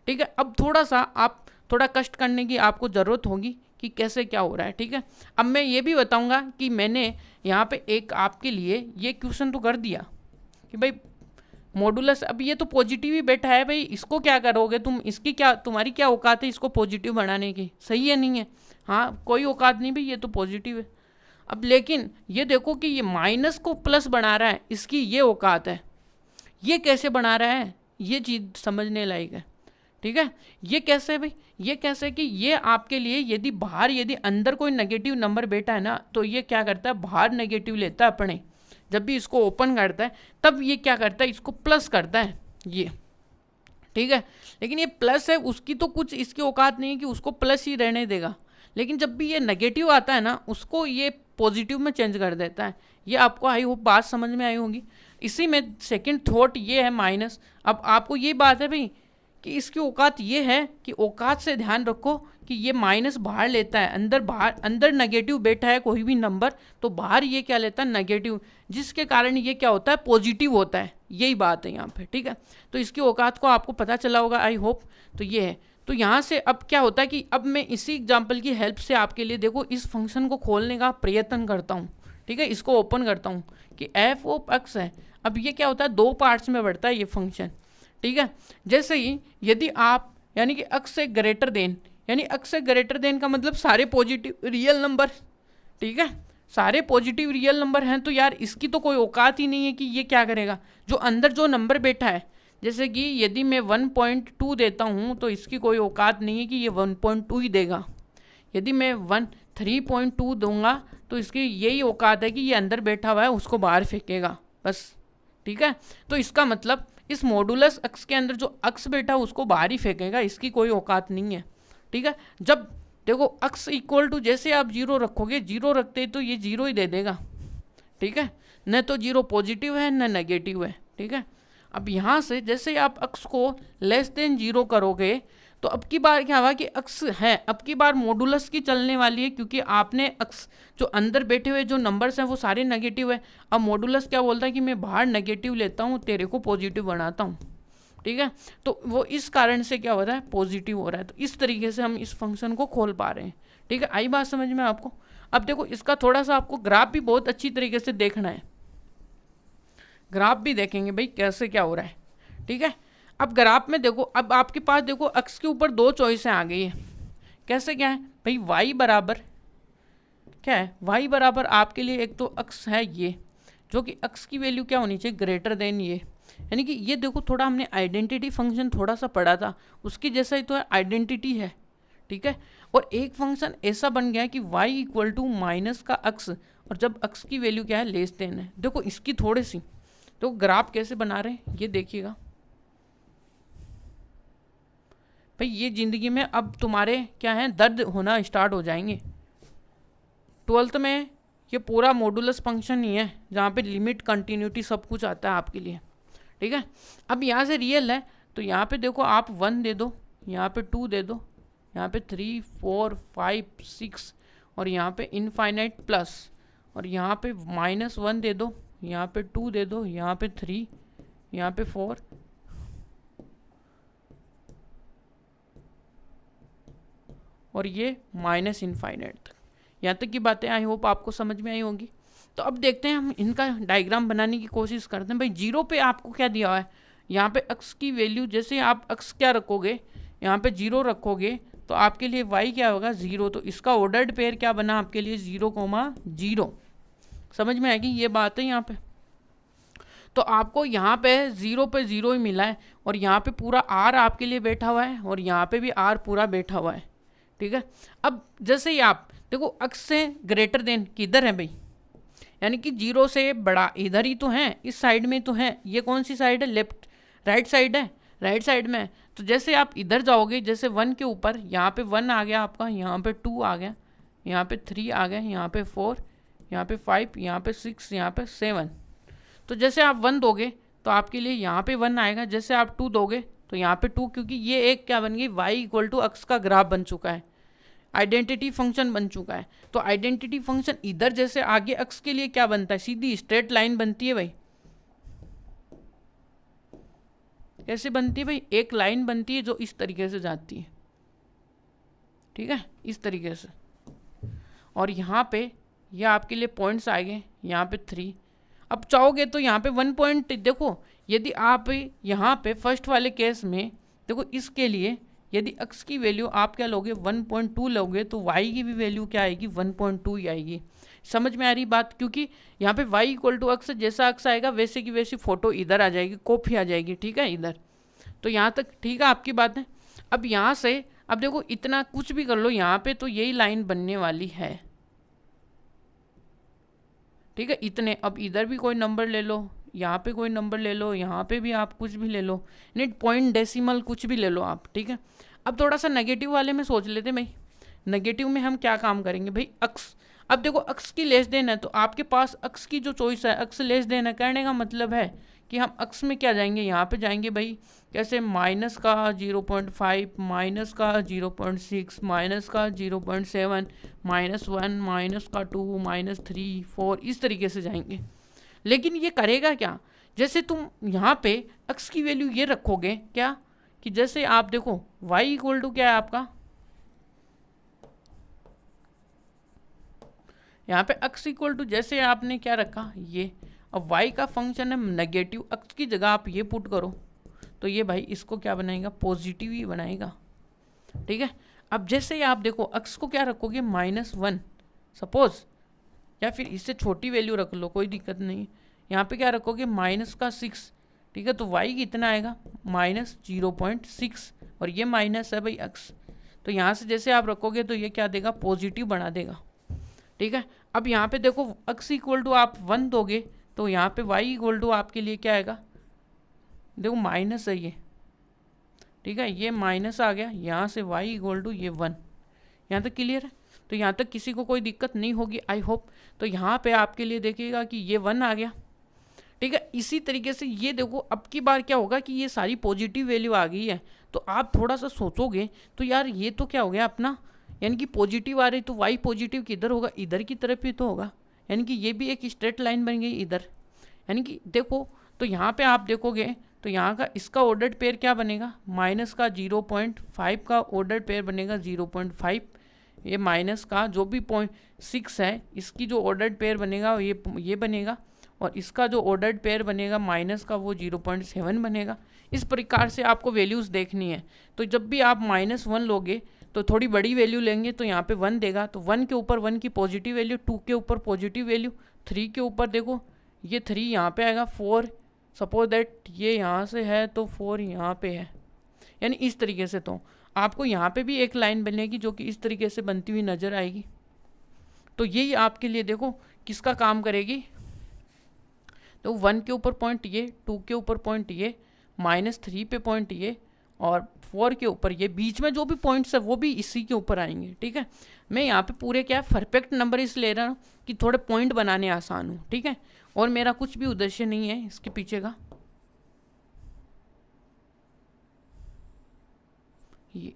ठीक है। अब थोड़ा सा आप थोड़ा कष्ट करने की आपको ज़रूरत होगी कि कैसे क्या हो रहा है, ठीक है। अब मैं ये भी बताऊंगा कि मैंने यहाँ पे एक आपके लिए ये क्वेश्चन तो कर दिया कि भाई मॉडुलस, अब ये तो पॉजिटिव ही बैठा है भाई, इसको क्या करोगे तुम, इसकी क्या तुम्हारी क्या औकात है इसको पॉजिटिव बनाने की, सही है नहीं है, हाँ कोई औकात नहीं भाई, ये तो पॉजिटिव है। अब लेकिन ये देखो कि ये माइनस को प्लस बना रहा है, इसकी ये औकात है, ये कैसे बना रहा है, ये चीज़ समझने लायक है, ठीक है। ये कैसे भाई, ये कैसे कि ये आपके लिए यदि अंदर कोई नेगेटिव नंबर बैठा है ना तो ये क्या करता है, बाहर नेगेटिव लेता है अपने, जब भी इसको ओपन करता है तब ये क्या करता है, इसको प्लस करता है ये, ठीक है। लेकिन ये प्लस है, उसकी तो कुछ इसकी औकात नहीं है कि उसको प्लस ही रहने देगा, लेकिन जब भी ये नेगेटिव आता है ना उसको ये पॉजिटिव में चेंज कर देता है। ये आपको आई होप बात समझ में आई होगी। इसी में सेकंड थॉट ये है माइनस। अब आपको ये बात है भाई कि इसकी औकात ये है कि औकात से ध्यान रखो कि ये माइनस बाहर लेता है, अंदर नेगेटिव बैठा है कोई भी नंबर तो बाहर ये क्या लेता है, नेगेटिव, जिसके कारण ये क्या होता है, पॉजिटिव होता है। यही बात है यहाँ पे, ठीक है। तो इसकी औकात को आपको पता चला होगा आई होप। तो ये है, तो यहाँ से अब क्या होता है कि अब मैं इसी एग्जाम्पल की हेल्प से आपके लिए देखो इस फंक्शन को खोलने का प्रयत्न करता हूँ, ठीक है। इसको ओपन करता हूँ कि एफ ऑफ एक्स है। अब ये क्या होता है, 2 पार्ट्स में बढ़ता है ये फंक्शन, ठीक है। जैसे ही यदि आप यानी कि एक्स से ग्रेटर देन, यानी एक्स से ग्रेटर देन का मतलब सारे पॉजिटिव रियल नंबर, ठीक है, सारे पॉजिटिव रियल नंबर हैं, तो यार इसकी तो कोई औकात ही नहीं है कि ये क्या करेगा, जो अंदर जो नंबर बैठा है, जैसे कि यदि मैं 1.2 देता हूँ तो इसकी कोई औकात नहीं है कि ये 1.2 ही देगा। यदि मैं 3.2 दूंगा तो इसकी यही औकात है कि ये अंदर बैठा हुआ है उसको बाहर फेंकेगा बस, ठीक है। तो इसका मतलब इस मॉडुलस अक्स के अंदर जो अक्स बैठा है उसको बाहर ही फेंकेगा, इसकी कोई औकात नहीं है, ठीक है। जब देखो अक्स इक्वल टू जैसे आप जीरो रखोगे, जीरो रखते तो ये जीरो ही दे देगा, ठीक है, न तो जीरो पॉजिटिव है न नेगेटिव है, ठीक है। अब यहाँ से जैसे आप अक्स को लेस देन जीरो करोगे तो अब की बार क्या हुआ कि अक्स है, अब की बार मॉडुलस की चलने वाली है, क्योंकि आपने अक्स जो अंदर बैठे हुए जो नंबर्स हैं वो सारे नेगेटिव है। अब मॉडुलस क्या बोलता है कि मैं बाहर नेगेटिव लेता हूँ, तेरे को पॉजिटिव बनाता हूँ, ठीक है। तो वो इस कारण से क्या हो रहा है, पॉजिटिव हो रहा है। तो इस तरीके से हम इस फंक्शन को खोल पा रहे हैं, ठीक है। आई बात समझ में आपको? अब देखो इसका थोड़ा सा आपको ग्राफ भी बहुत अच्छी तरीके से देखना है, ग्राफ भी देखेंगे भाई कैसे क्या हो रहा है, ठीक है। अब ग्राफ में देखो, अब आपके पास देखो अक्स के ऊपर दो चॉइसें आ गई है। कैसे क्या है भाई, y बराबर क्या है, y बराबर आपके लिए एक तो अक्स है ये, जो कि अक्स की वैल्यू क्या होनी चाहिए, ग्रेटर देन ये, यानी कि ये देखो थोड़ा हमने आइडेंटिटी फंक्शन थोड़ा सा पढ़ा था, उसकी जैसा ही तो है, आइडेंटिटी है, ठीक है। और एक फंक्शन ऐसा बन गया है कि y इक्वल टू माइनस का अक्स, और जब अक्स की वैल्यू क्या है, लेस देन है। देखो इसकी थोड़ी सी तो ग्राफ कैसे बना रहे हैं ये देखिएगा भाई, ये ज़िंदगी में अब तुम्हारे क्या है, दर्द होना स्टार्ट हो जाएंगे। 12th में ये पूरा मॉडुलस फंक्शन ही है जहाँ पे लिमिट, कंटिन्यूटी सब कुछ आता है आपके लिए, ठीक है। अब यहाँ से रियल है तो यहाँ पे देखो आप 1 दे दो, यहाँ पे 2 दे दो, यहाँ पे 3 4 5 6 और यहाँ पे इनफाइनाइट प्लस, और यहाँ पे -1 दे दो, यहाँ पे 2 दे दो, यहाँ पे 3, यहाँ पे 4, और ये माइनस इनफाइनाइट तक। यहाँ तक की बातें आई होप आपको समझ में आई होंगी। तो अब देखते हैं, हम इनका डायग्राम बनाने की कोशिश करते हैं। भाई जीरो पे आपको क्या दिया हुआ है, यहाँ पे अक्स की वैल्यू, जैसे आप अक्स क्या रखोगे, यहाँ पे जीरो रखोगे तो आपके लिए y क्या होगा, ज़ीरो। तो इसका ऑर्डर्ड पेयर क्या बना आपके लिए, 0,0। समझ में आएगी ये बात है यहाँ पे। तो आपको यहाँ पे ज़ीरो ही मिला है, और यहाँ पे पूरा r आपके लिए बैठा हुआ है, और यहाँ पे भी r पूरा बैठा हुआ है, ठीक है। अब जैसे ही आप देखो अक्स से ग्रेटर देन किधर है भाई, यानी कि जीरो से बड़ा इधर ही तो है, इस साइड में तो है। ये कौन सी साइड है, लेफ्ट, राइट साइड है, राइट साइड में। तो जैसे आप इधर जाओगे, जैसे 1 के ऊपर, यहाँ पे 1 आ गया आपका, यहाँ पे 2 आ गया, यहाँ पे 3 आ गया, यहाँ पे 4, यहाँ पे 5, यहाँ पे 6, यहाँ पे 7। तो जैसे आप 1 दोगे तो आपके लिए यहाँ पे 1 आएगा, जैसे आप 2 दोगे तो यहाँ पे 2, क्योंकि ये एक क्या बन गई, y इक्वल टू अक्स का ग्राफ बन चुका है, आइडेंटिटी फंक्शन बन चुका है। तो आइडेंटिटी फंक्शन इधर जैसे आगे अक्स के लिए क्या बनता है, सीधी स्ट्रेट लाइन बनती है भाई। कैसे बनती है भाई, एक लाइन बनती है जो इस तरीके से जाती है, ठीक है, इस तरीके से। और यहाँ पे ये आपके लिए पॉइंट्स आ गए, यहाँ पे 3। अब चाहोगे तो यहाँ पे 1 पॉइंट देखो, यदि आप यहाँ पे फर्स्ट वाले केस में देखो, इसके लिए यदि अक्स की वैल्यू आप क्या लोगे, 1.2 लोगे, तो y की भी वैल्यू क्या आएगी, 1.2 ही आएगी। समझ में आ रही बात, क्योंकि यहाँ पे y इक्वल टू अक्स, जैसा अक्स आएगा वैसे की वैसी फोटो इधर आ जाएगी, कॉपी आ जाएगी, ठीक है, इधर। तो यहाँ तक ठीक है आपकी बात है। अब यहाँ से अब देखो इतना कुछ भी कर लो, यहाँ पे तो यही लाइन बनने वाली है, ठीक है, इतने। अब इधर भी कोई नंबर ले लो, यहाँ पे कोई नंबर ले लो, यहाँ पे भी आप कुछ भी ले लो, नेट पॉइंट डेसिमल कुछ भी ले लो आप, ठीक है। अब थोड़ा सा नेगेटिव वाले में सोच लेते भाई, नेगेटिव में हम क्या काम करेंगे भाई, अक्स। अब देखो अक्स की लेस देन है, तो आपके पास अक्स की जो चॉइस है, अक्स लेस देन है, कहने का मतलब है कि हम अक्स में क्या जाएंगे, यहाँ पे जाएंगे भाई, कैसे, माइनस का 0.5, माइनस का 0.6, माइनस का 0.7, -1, माइनस का 2, -3, 4, इस तरीके से जाएंगे। लेकिन ये करेगा क्या, जैसे तुम यहाँ पे अक्स की वैल्यू ये रखोगे क्या, कि जैसे आप देखो y इक्वल टू क्या है आपका, यहाँ पे अक्स इक्वल टू जैसे आपने क्या रखा ये, अब y का फंक्शन है नेगेटिव, अक्स की जगह आप ये पुट करो तो ये भाई इसको क्या बनाएगा, पॉजिटिव ही बनाएगा, ठीक है। अब जैसे ही आप देखो अक्स को क्या रखोगे, -1 सपोज, या फिर इससे छोटी वैल्यू रख लो, कोई दिक्कत नहीं। यहाँ पे क्या रखोगे, -6, ठीक है। तो y कितना आएगा, -0.6, और ये माइनस है भाई अक्स। तो यहाँ से जैसे आप रखोगे तो ये क्या देगा, पॉजिटिव बना देगा, ठीक है। अब यहाँ पे देखो x इक्वल टू आप 1 दोगे तो यहाँ पे y इक्वल टू आपके लिए क्या आएगा, देखो माइनस है ये, ठीक है, ये माइनस आ गया, यहाँ से y इक्वल टू ये 1। यहाँ तक क्लियर है? तो यहाँ तक किसी को कोई दिक्कत नहीं होगी आई होप। तो यहाँ पे आपके लिए देखिएगा कि ये 1 आ गया, ठीक है। इसी तरीके से ये देखो अब की बार क्या होगा कि ये सारी पॉजिटिव वैल्यू आ गई है, तो आप थोड़ा सा सोचोगे तो यार ये तो क्या हो गया अपना, यानी कि पॉजिटिव आ रही तो y पॉजिटिव किधर होगा, इधर की तरफ ही तो होगा, यानी कि ये भी एक स्ट्रेट लाइन बन गई इधर। यानी कि देखो तो यहाँ पे आप देखोगे तो यहाँ का इसका ऑर्डर्ड पेयर क्या बनेगा, माइनस का 0.5 का ऑर्डर्ड पेयर बनेगा 0.5, ये माइनस का जो भी 0.6 है इसकी जो ऑर्डर्ड पेयर बनेगा ये बनेगा, और इसका जो ऑर्डर्ड पेयर बनेगा माइनस का वो 0.7 बनेगा। इस प्रकार से आपको वैल्यूज़ देखनी है। तो जब भी आप -1 लोगे तो थोड़ी बड़ी वैल्यू लेंगे तो यहाँ पे 1 देगा, तो 1 के ऊपर 1 की पॉजिटिव वैल्यू, 2 के ऊपर पॉजिटिव वैल्यू, 3 के ऊपर देखो ये 3 यहाँ पे आएगा, 4 सपोज दैट ये यहाँ से है तो 4 यहाँ पे है, यानी इस तरीके से। तो आपको यहाँ पे भी एक लाइन बनेगी जो कि इस तरीके से बनती हुई नज़र आएगी। तो यही आपके लिए देखो किसका काम करेगी, तो 1 के ऊपर पॉइंट ये, 2 के ऊपर पॉइंट ये, -3 पे पॉइंट ये, और 4 के ऊपर ये, बीच में जो भी पॉइंट्स है वो भी इसी के ऊपर आएंगे, ठीक है। मैं यहाँ पे पूरे क्या परफेक्ट नंबर इस ले रहा हूँ कि थोड़े पॉइंट बनाने आसान हो, ठीक है, और मेरा कुछ भी उद्देश्य नहीं है इसके पीछे का। ये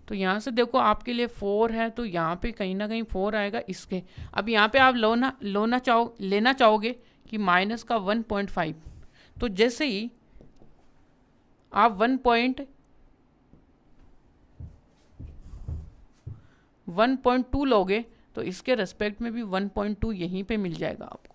तो यहाँ से देखो आपके लिए 4 है तो यहाँ पे कहीं ना कहीं 4 आएगा इसके। अब यहाँ पे आप लेना चाहोगे कि माइनस का 1.5, तो जैसे ही आप 1.2 लोगे तो इसके रेस्पेक्ट में भी 1.2 यहीं पे मिल जाएगा आपको,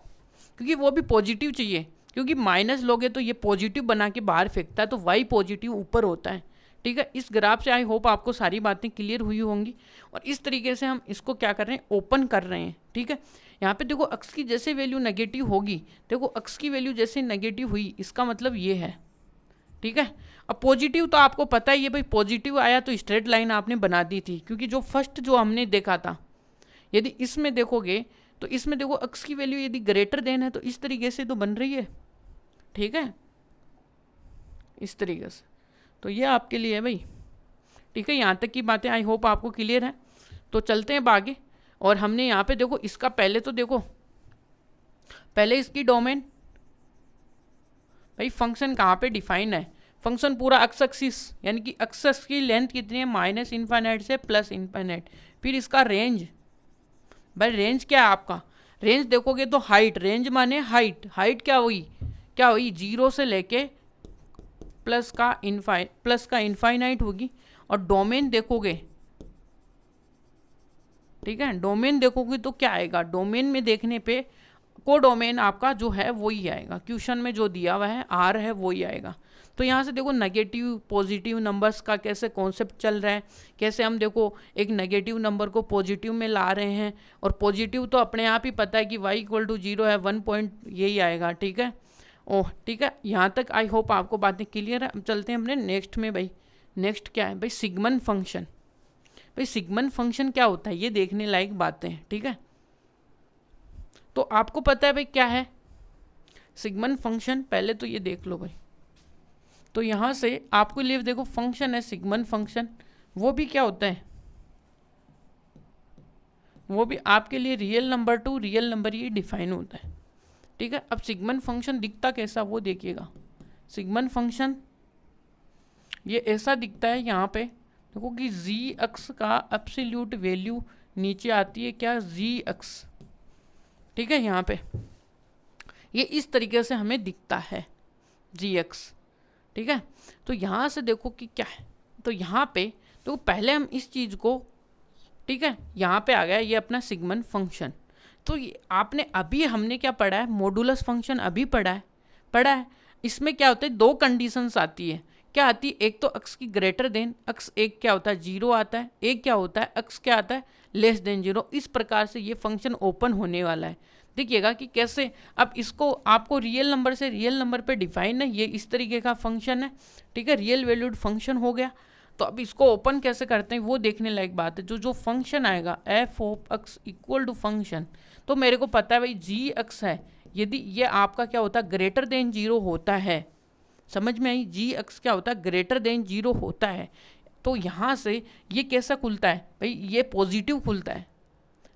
क्योंकि वो भी पॉजिटिव चाहिए, क्योंकि माइनस लोगे तो ये पॉजिटिव बना के बाहर फेंकता है, तो y पॉजिटिव ऊपर होता है, ठीक है। इस ग्राफ से आई होप आपको सारी बातें क्लियर हुई होंगी, और इस तरीके से हम इसको क्या कर रहे हैं, ओपन कर रहे हैं, ठीक है। यहाँ पे देखो x की जैसे वैल्यू नेगेटिव होगी, देखो x की वैल्यू जैसे नेगेटिव हुई इसका मतलब ये है, ठीक है। अब पॉजिटिव तो आपको पता ही है भाई, पॉजिटिव आया तो स्ट्रेट लाइन आपने बना दी थी, क्योंकि जो फर्स्ट जो हमने देखा था, यदि इसमें देखोगे तो इसमें देखो x की वैल्यू यदि ग्रेटर देन है तो इस तरीके से तो बन रही है, ठीक है, इस तरीके से। तो ये आपके लिए है भाई, ठीक है। यहाँ तक की बातें आई होप आपको क्लियर है। तो चलते हैं आगे, और हमने यहाँ पे देखो इसका पहले तो देखो पहले इसकी डोमेन, भाई फंक्शन कहाँ पे डिफाइन है, फंक्शन पूरा एक्स एक्सिस, यानी कि एक्स की लेंथ कितनी है, -∞ से +∞। फिर इसका रेंज, भाई रेंज क्या है आपका, रेंज देखोगे तो हाइट, रेंज माने हाइट, हाइट क्या हुई 0 से लेके प्लस का इनफाइनाइट होगी। और डोमेन देखोगे, ठीक है, डोमेन देखोगे तो क्या आएगा, डोमेन में देखने पे को डोमेन आपका जो है वही आएगा, क्वेश्चन में जो दिया हुआ है आर है वही आएगा। तो यहाँ से देखो नेगेटिव पॉजिटिव नंबर्स का कैसे कॉन्सेप्ट चल रहा है, कैसे हम देखो एक नेगेटिव नंबर को पॉजिटिव में ला रहे हैं, और पॉजिटिव तो अपने आप ही पता है कि y = 0 है, 1 पॉइंट यही आएगा, ठीक है। ओह ठीक है, यहाँ तक आई होप आपको बातें क्लियर है। अब चलते हैं अपने नेक्स्ट में। भाई नेक्स्ट क्या है, भाई सिगमन फंक्शन। भाई सिगमन फंक्शन क्या होता है ये देखने लायक बातें हैं, ठीक है। तो आपको पता है भाई क्या है सिगमन फंक्शन, पहले तो ये देख लो भाई। तो यहाँ से आपको लिए देखो फंक्शन है सिगमन फंक्शन, वो भी क्या होता है, वो भी आपके लिए real number two real number ये डिफाइन होता है, ठीक है। अब सिगमन फंक्शन दिखता कैसा वो देखिएगा। सिगमन फंक्शन ये ऐसा दिखता है, यहाँ पे देखो कि जी अक्स का एब्सोल्यूट वैल्यू नीचे आती है क्या, जी अक्स, ठीक है। यहाँ पे ये इस तरीके से हमें दिखता है जी एक्स, ठीक है। तो यहाँ से देखो कि क्या है, तो यहाँ पे तो पहले हम इस चीज़ को, ठीक है, यहाँ पे आ गया ये अपना सिगमन फंक्शन। तो ये आपने अभी हमने क्या पढ़ा है, मॉडुलस फंक्शन अभी पढ़ा है। इसमें क्या होता है, दो कंडीशंस आती है, क्या आती है, एक तो x की ग्रेटर देन x, एक क्या होता है 0 आता है, एक क्या होता है x क्या आता है <0। इस प्रकार से ये फंक्शन ओपन होने वाला है। देखिएगा कि कैसे, अब इसको आपको रियल नंबर से रियल नंबर पे डिफाइन है, ये इस तरीके का फंक्शन है, ठीक है, रियल वैल्यूड फंक्शन हो गया। तो अब इसको ओपन कैसे करते हैं वो देखने लायक बात है। जो फंक्शन आएगा F of X equal to function, तो मेरे को पता है भाई जी एक्स है, यदि ये आपका क्या होता है ग्रेटर देन जीरो होता है, समझ में आई, जी एक्स क्या होता है ग्रेटर देन जीरो होता है, तो यहाँ से ये कैसा खुलता है भाई, ये पॉजिटिव खुलता है,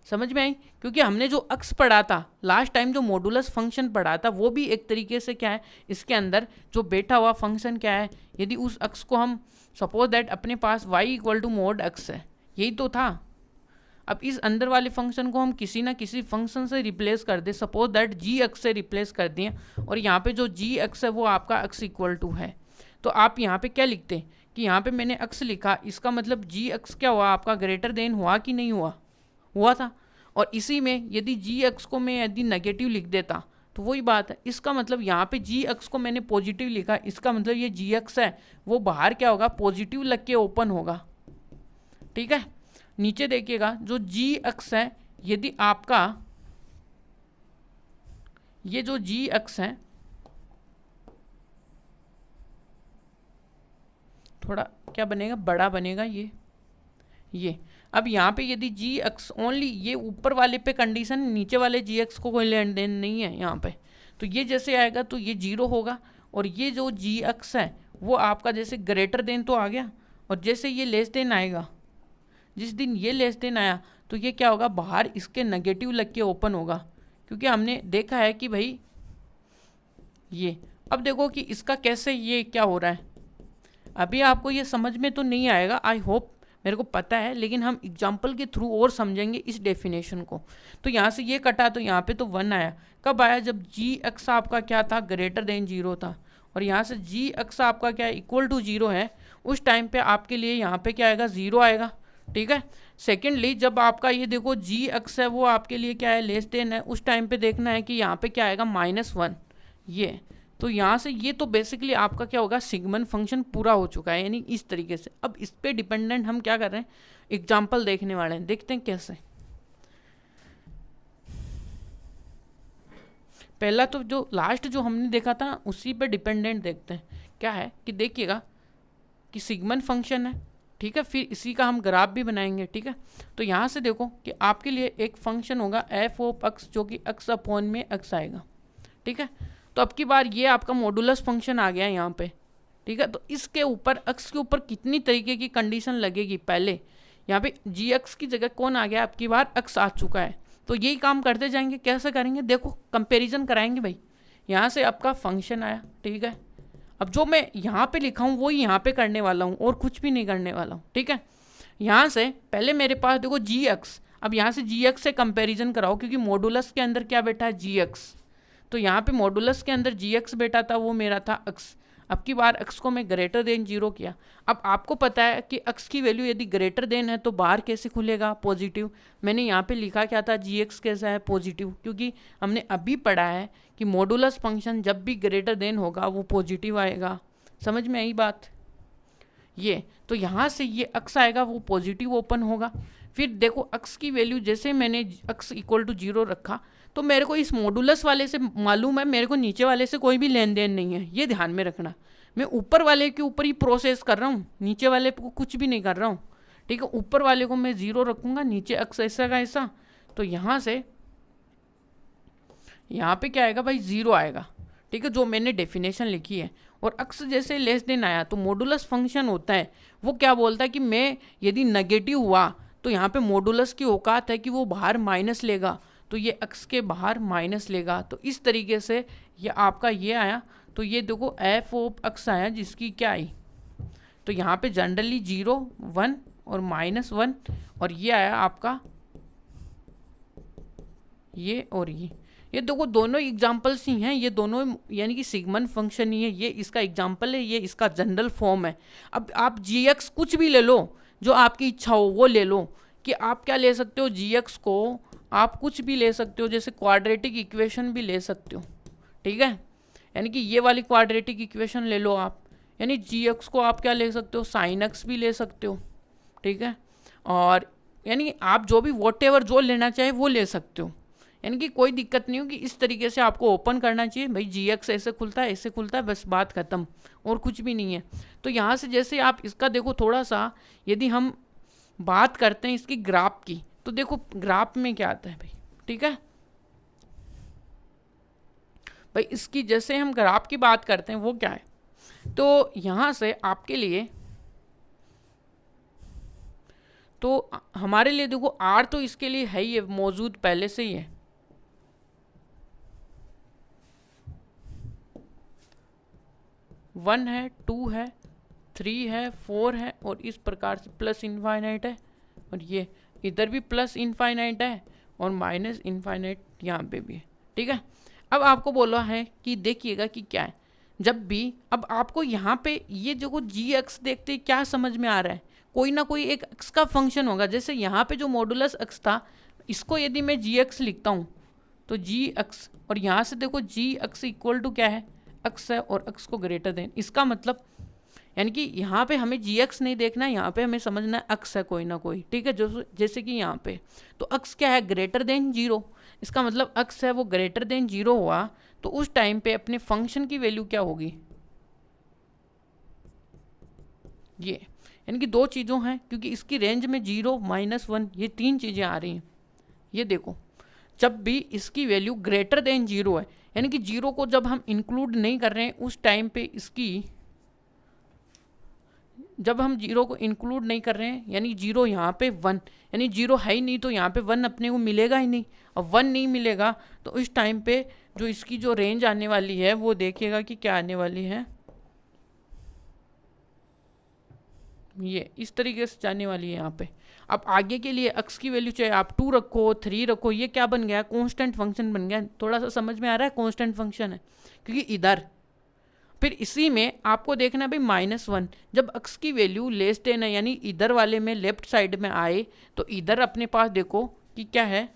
समझ में आई। क्योंकि हमने जो अक्स पढ़ा था लास्ट टाइम, जो मॉडुलस फंक्शन पढ़ा था, वो भी एक तरीके से क्या है, इसके अंदर जो बैठा हुआ फंक्शन क्या है, यदि उस अक्स को हम सपोज दैट अपने पास y equal to mod X है, यही तो था। अब इस अंदर वाले फंक्शन को हम किसी ना किसी फंक्शन से रिप्लेस कर दें, सपोज दैट जी एक्स से रिप्लेस कर दिए, और यहाँ पे जो जी एक्स है वो आपका एक्स इक्वल टू है, तो आप यहाँ पे क्या लिखते हैं कि यहाँ पे मैंने एक्स लिखा, इसका मतलब जी एक्स क्या हुआ आपका ग्रेटर देन हुआ कि नहीं हुआ, हुआ था। और इसी में यदि जी एक्स को मैं यदि नेगेटिव लिख देता तो वही बात है, इसका मतलब यहाँ पे जी एक्स को मैंने पॉजिटिव लिखा, इसका मतलब ये जी एक्स है वो बाहर क्या होगा पॉजिटिव लग के ओपन होगा, ठीक है। नीचे देखिएगा जो जी एक्स है, यदि आपका ये जो जी एक्स है, थोड़ा क्या बनेगा बड़ा बनेगा ये अब यहाँ पे यदि जी एक्स ओनली, ये ऊपर वाले पे कंडीशन, नीचे वाले जी एक्स को कोई लेन देन नहीं है यहाँ पे, तो ये जैसे आएगा तो ये जीरो होगा, और ये जो जी एक्स है वो आपका जैसे ग्रेटर देन तो आ गया, और जैसे ये लेस देन आएगा, जिस दिन ये लेस देन आया तो ये क्या होगा बाहर इसके नेगेटिव लग के ओपन होगा, क्योंकि हमने देखा है कि भाई ये, अब देखो कि इसका कैसे ये क्या हो रहा है, अभी आपको ये समझ में तो नहीं आएगा, आई होप, मेरे को पता है, लेकिन हम एग्जाम्पल के थ्रू और समझेंगे इस डेफिनेशन को। तो यहाँ से ये कटा तो यहाँ पे तो 1 आया, कब आया जब जी एक्स आपका क्या था ग्रेटर देन जीरो था, और यहाँ से जी एक्स आपका क्या इक्वल टू जीरो है, उस टाइम पे आपके लिए यहाँ पे क्या आएगा जीरो आएगा, ठीक है। सेकेंडली जब आपका ये देखो जी एक्स है वो आपके लिए क्या है लेस देन है, उस टाइम पे देखना है कि यहाँ पे क्या आएगा -1, ये तो यहाँ से ये तो बेसिकली आपका क्या होगा सिग्मन फंक्शन पूरा हो चुका है, यानी इस तरीके से। अब इस पे डिपेंडेंट हम क्या कर रहे हैं, एग्जाम्पल देखने वाले हैं, देखते हैं कैसे। पहला तो जो लास्ट जो हमने देखा था उसी पे डिपेंडेंट देखते हैं, क्या है कि देखिएगा कि सिग्मन फंक्शन है, ठीक है, फिर इसी का हम ग्राफ भी बनाएंगे, ठीक है। तो यहाँ से देखो कि आपके लिए एक फंक्शन होगा एफ ऑफ एक्स, जो कि एक्स अपॉन में एक्स आएगा, ठीक है। तो अब की बार ये आपका मॉडुलस फंक्शन आ गया यहाँ पे, ठीक है। तो इसके ऊपर एक्स के ऊपर कितनी तरीके की कंडीशन लगेगी, पहले यहाँ पे जी एक्स की जगह कौन आ गया, अब की बार एक्स आ चुका है, तो यही काम करते जाएंगे। कैसे करेंगे देखो, कंपेरिजन कराएंगे भाई। यहाँ से आपका फंक्शन आया, ठीक है, अब जो मैं यहाँ पे लिखा हूँ वही यहाँ पे करने वाला हूँ और कुछ भी नहीं करने वाला हूँ, ठीक है। यहाँ से पहले मेरे पास देखो जी एक्स, अब यहाँ से जी एक्स से कंपेरिजन कराओ, क्योंकि मॉडुलस के अंदर क्या बैठा है जी एक्स, तो यहाँ पे मॉडुलस के अंदर जी एक्स बैठा था वो मेरा था एक्स। अब की बार एक्स को मैं ग्रेटर देन जीरो किया। अब आपको पता है कि एक्स की वैल्यू यदि ग्रेटर देन है तो बाहर कैसे खुलेगा पॉजिटिव, मैंने यहाँ पे लिखा क्या था जी एक्स कैसा है पॉजिटिव, क्योंकि हमने अभी पढ़ा है कि मॉडुलस फंक्शन जब भी ग्रेटर देन होगा वो पॉजिटिव आएगा, समझ में आई बात। ये तो यहाँ से ये एक्स आएगा वो पॉजिटिव ओपन होगा। फिर देखो एक्स की वैल्यू जैसे मैंने एक्स इक्वल टू जीरो रखा, तो मेरे को इस मॉडुलस वाले से मालूम है मेरे को नीचे वाले से कोई भी लेन देन नहीं है, ये ध्यान में रखना। मैं ऊपर वाले के ऊपर ही प्रोसेस कर रहा हूँ, नीचे वाले को कुछ भी नहीं कर रहा हूँ, ठीक है। ऊपर वाले को मैं जीरो रखूँगा, नीचे एक्स ऐसा का ऐसा, तो यहाँ से यहाँ पे क्या आएगा भाई जीरो आएगा, ठीक है, जो मैंने डेफिनेशन लिखी है। और एक्स जैसे लेस देन आया तो मॉडुलस फंक्शन होता है वो क्या बोलता है कि मैं यदि नेगेटिव हुआ तो यहाँ पे मॉडुलस की औकात है कि वो बाहर माइनस लेगा, तो ये एक्स के बाहर माइनस लेगा। तो इस तरीके से ये आपका ये आया, तो ये देखो एफ ऑफ एक्स आया जिसकी क्या आई, तो यहाँ पे जनरली 0 1 और -1, और ये आया आपका ये और ये देखो दोनों एग्जाम्पल्स ही हैं, ये दोनों यानी कि सिग्मन फंक्शन ही है, ये इसका एग्जाम्पल है, ये इसका जनरल फॉर्म है। अब आप जी एक्स कुछ भी ले लो जो आपकी इच्छा हो वो ले लो, कि आप क्या ले सकते हो जी एक्स को आप कुछ भी ले सकते हो, जैसे क्वाड्रेटिक इक्वेशन भी ले सकते हो, ठीक है, यानी कि ये वाली क्वाड्रेटिक इक्वेशन ले लो आप, यानी जी एक्स को आप क्या ले सकते हो साइन एक्स भी ले सकते हो, ठीक है, और यानी आप जो भी वॉट एवर जो लेना चाहे वो ले सकते हो, यानी कि कोई दिक्कत नहीं होगी, इस तरीके से आपको ओपन करना चाहिए भाई। जी एक्स ऐसे खुलता है, ऐसे खुलता है, बस बात खत्म, और कुछ भी नहीं है। तो यहाँ से जैसे आप इसका देखो थोड़ा सा, यदि हम बात करते हैं इसकी ग्राफ की, तो देखो ग्राफ में क्या आता है भाई, ठीक है भाई। इसकी जैसे हम ग्राफ की बात करते हैं वो क्या है, तो यहाँ से आपके लिए, तो हमारे लिए देखो आर तो इसके लिए है ही है, मौजूद पहले से ही है। वन है, टू है, 3 है, 4 है, और इस प्रकार से प्लस इनफाइनाइट है, और ये इधर भी प्लस इनफाइनाइट है, और माइनस इनफाइनाइट यहाँ पे भी है, ठीक है। अब आपको बोला है कि देखिएगा कि क्या है, जब भी अब आपको यहाँ पे ये जो जी एक्स देखते ही क्या समझ में आ रहा है, कोई ना कोई एक एक्स का फंक्शन होगा। जैसे यहाँ पे जो मॉडुलस एक्स था, इसको यदि मैं जी एक्स लिखता हूँ तो जी एक्स, और यहाँ से देखो जी एक्स इक्वल टू क्या है, एक्स है, और एक्स को ग्रेटर देन, इसका मतलब यानी कि यहाँ पे हमें जी एक्स नहीं देखना है, यहाँ पे हमें समझना है एक्स है कोई ना कोई, ठीक है। जो जैसे कि यहाँ पे तो एक्स क्या है, ग्रेटर देन जीरो, इसका मतलब एक्स है वो ग्रेटर देन जीरो हुआ, तो उस टाइम पे अपने फंक्शन की वैल्यू क्या होगी, ये, यानी कि दो चीज़ों हैं, क्योंकि इसकी रेंज में 0, -1 ये 3 चीज़ें आ रही हैं। ये देखो जब भी इसकी वैल्यू ग्रेटर देन 0 है, यानी कि 0 को जब हम इंक्लूड नहीं कर रहे हैं उस टाइम पे इसकी, जब हम 0 को इंक्लूड नहीं कर रहे हैं, यानी 0 यहाँ पे 1, यानी 0 है ही नहीं, तो यहाँ पे 1 अपने को मिलेगा ही नहीं। अब 1 नहीं मिलेगा तो उस टाइम पे जो इसकी जो रेंज आने वाली है वो देखिएगा कि क्या आने वाली है, ये इस तरीके से जाने वाली है यहाँ पे। अब आगे के लिए एक्स की वैल्यू चाहे आप 2 रखो, 3 रखो, ये क्या बन गया, कांस्टेंट फंक्शन बन गया। थोड़ा सा समझ में आ रहा है, कांस्टेंट फंक्शन है, क्योंकि इधर फिर इसी में आपको देखना है भाई -1 जब एक्स की वैल्यू लेस देन है, यानी इधर वाले में लेफ्ट साइड में आए, तो इधर अपने पास देखो कि क्या है,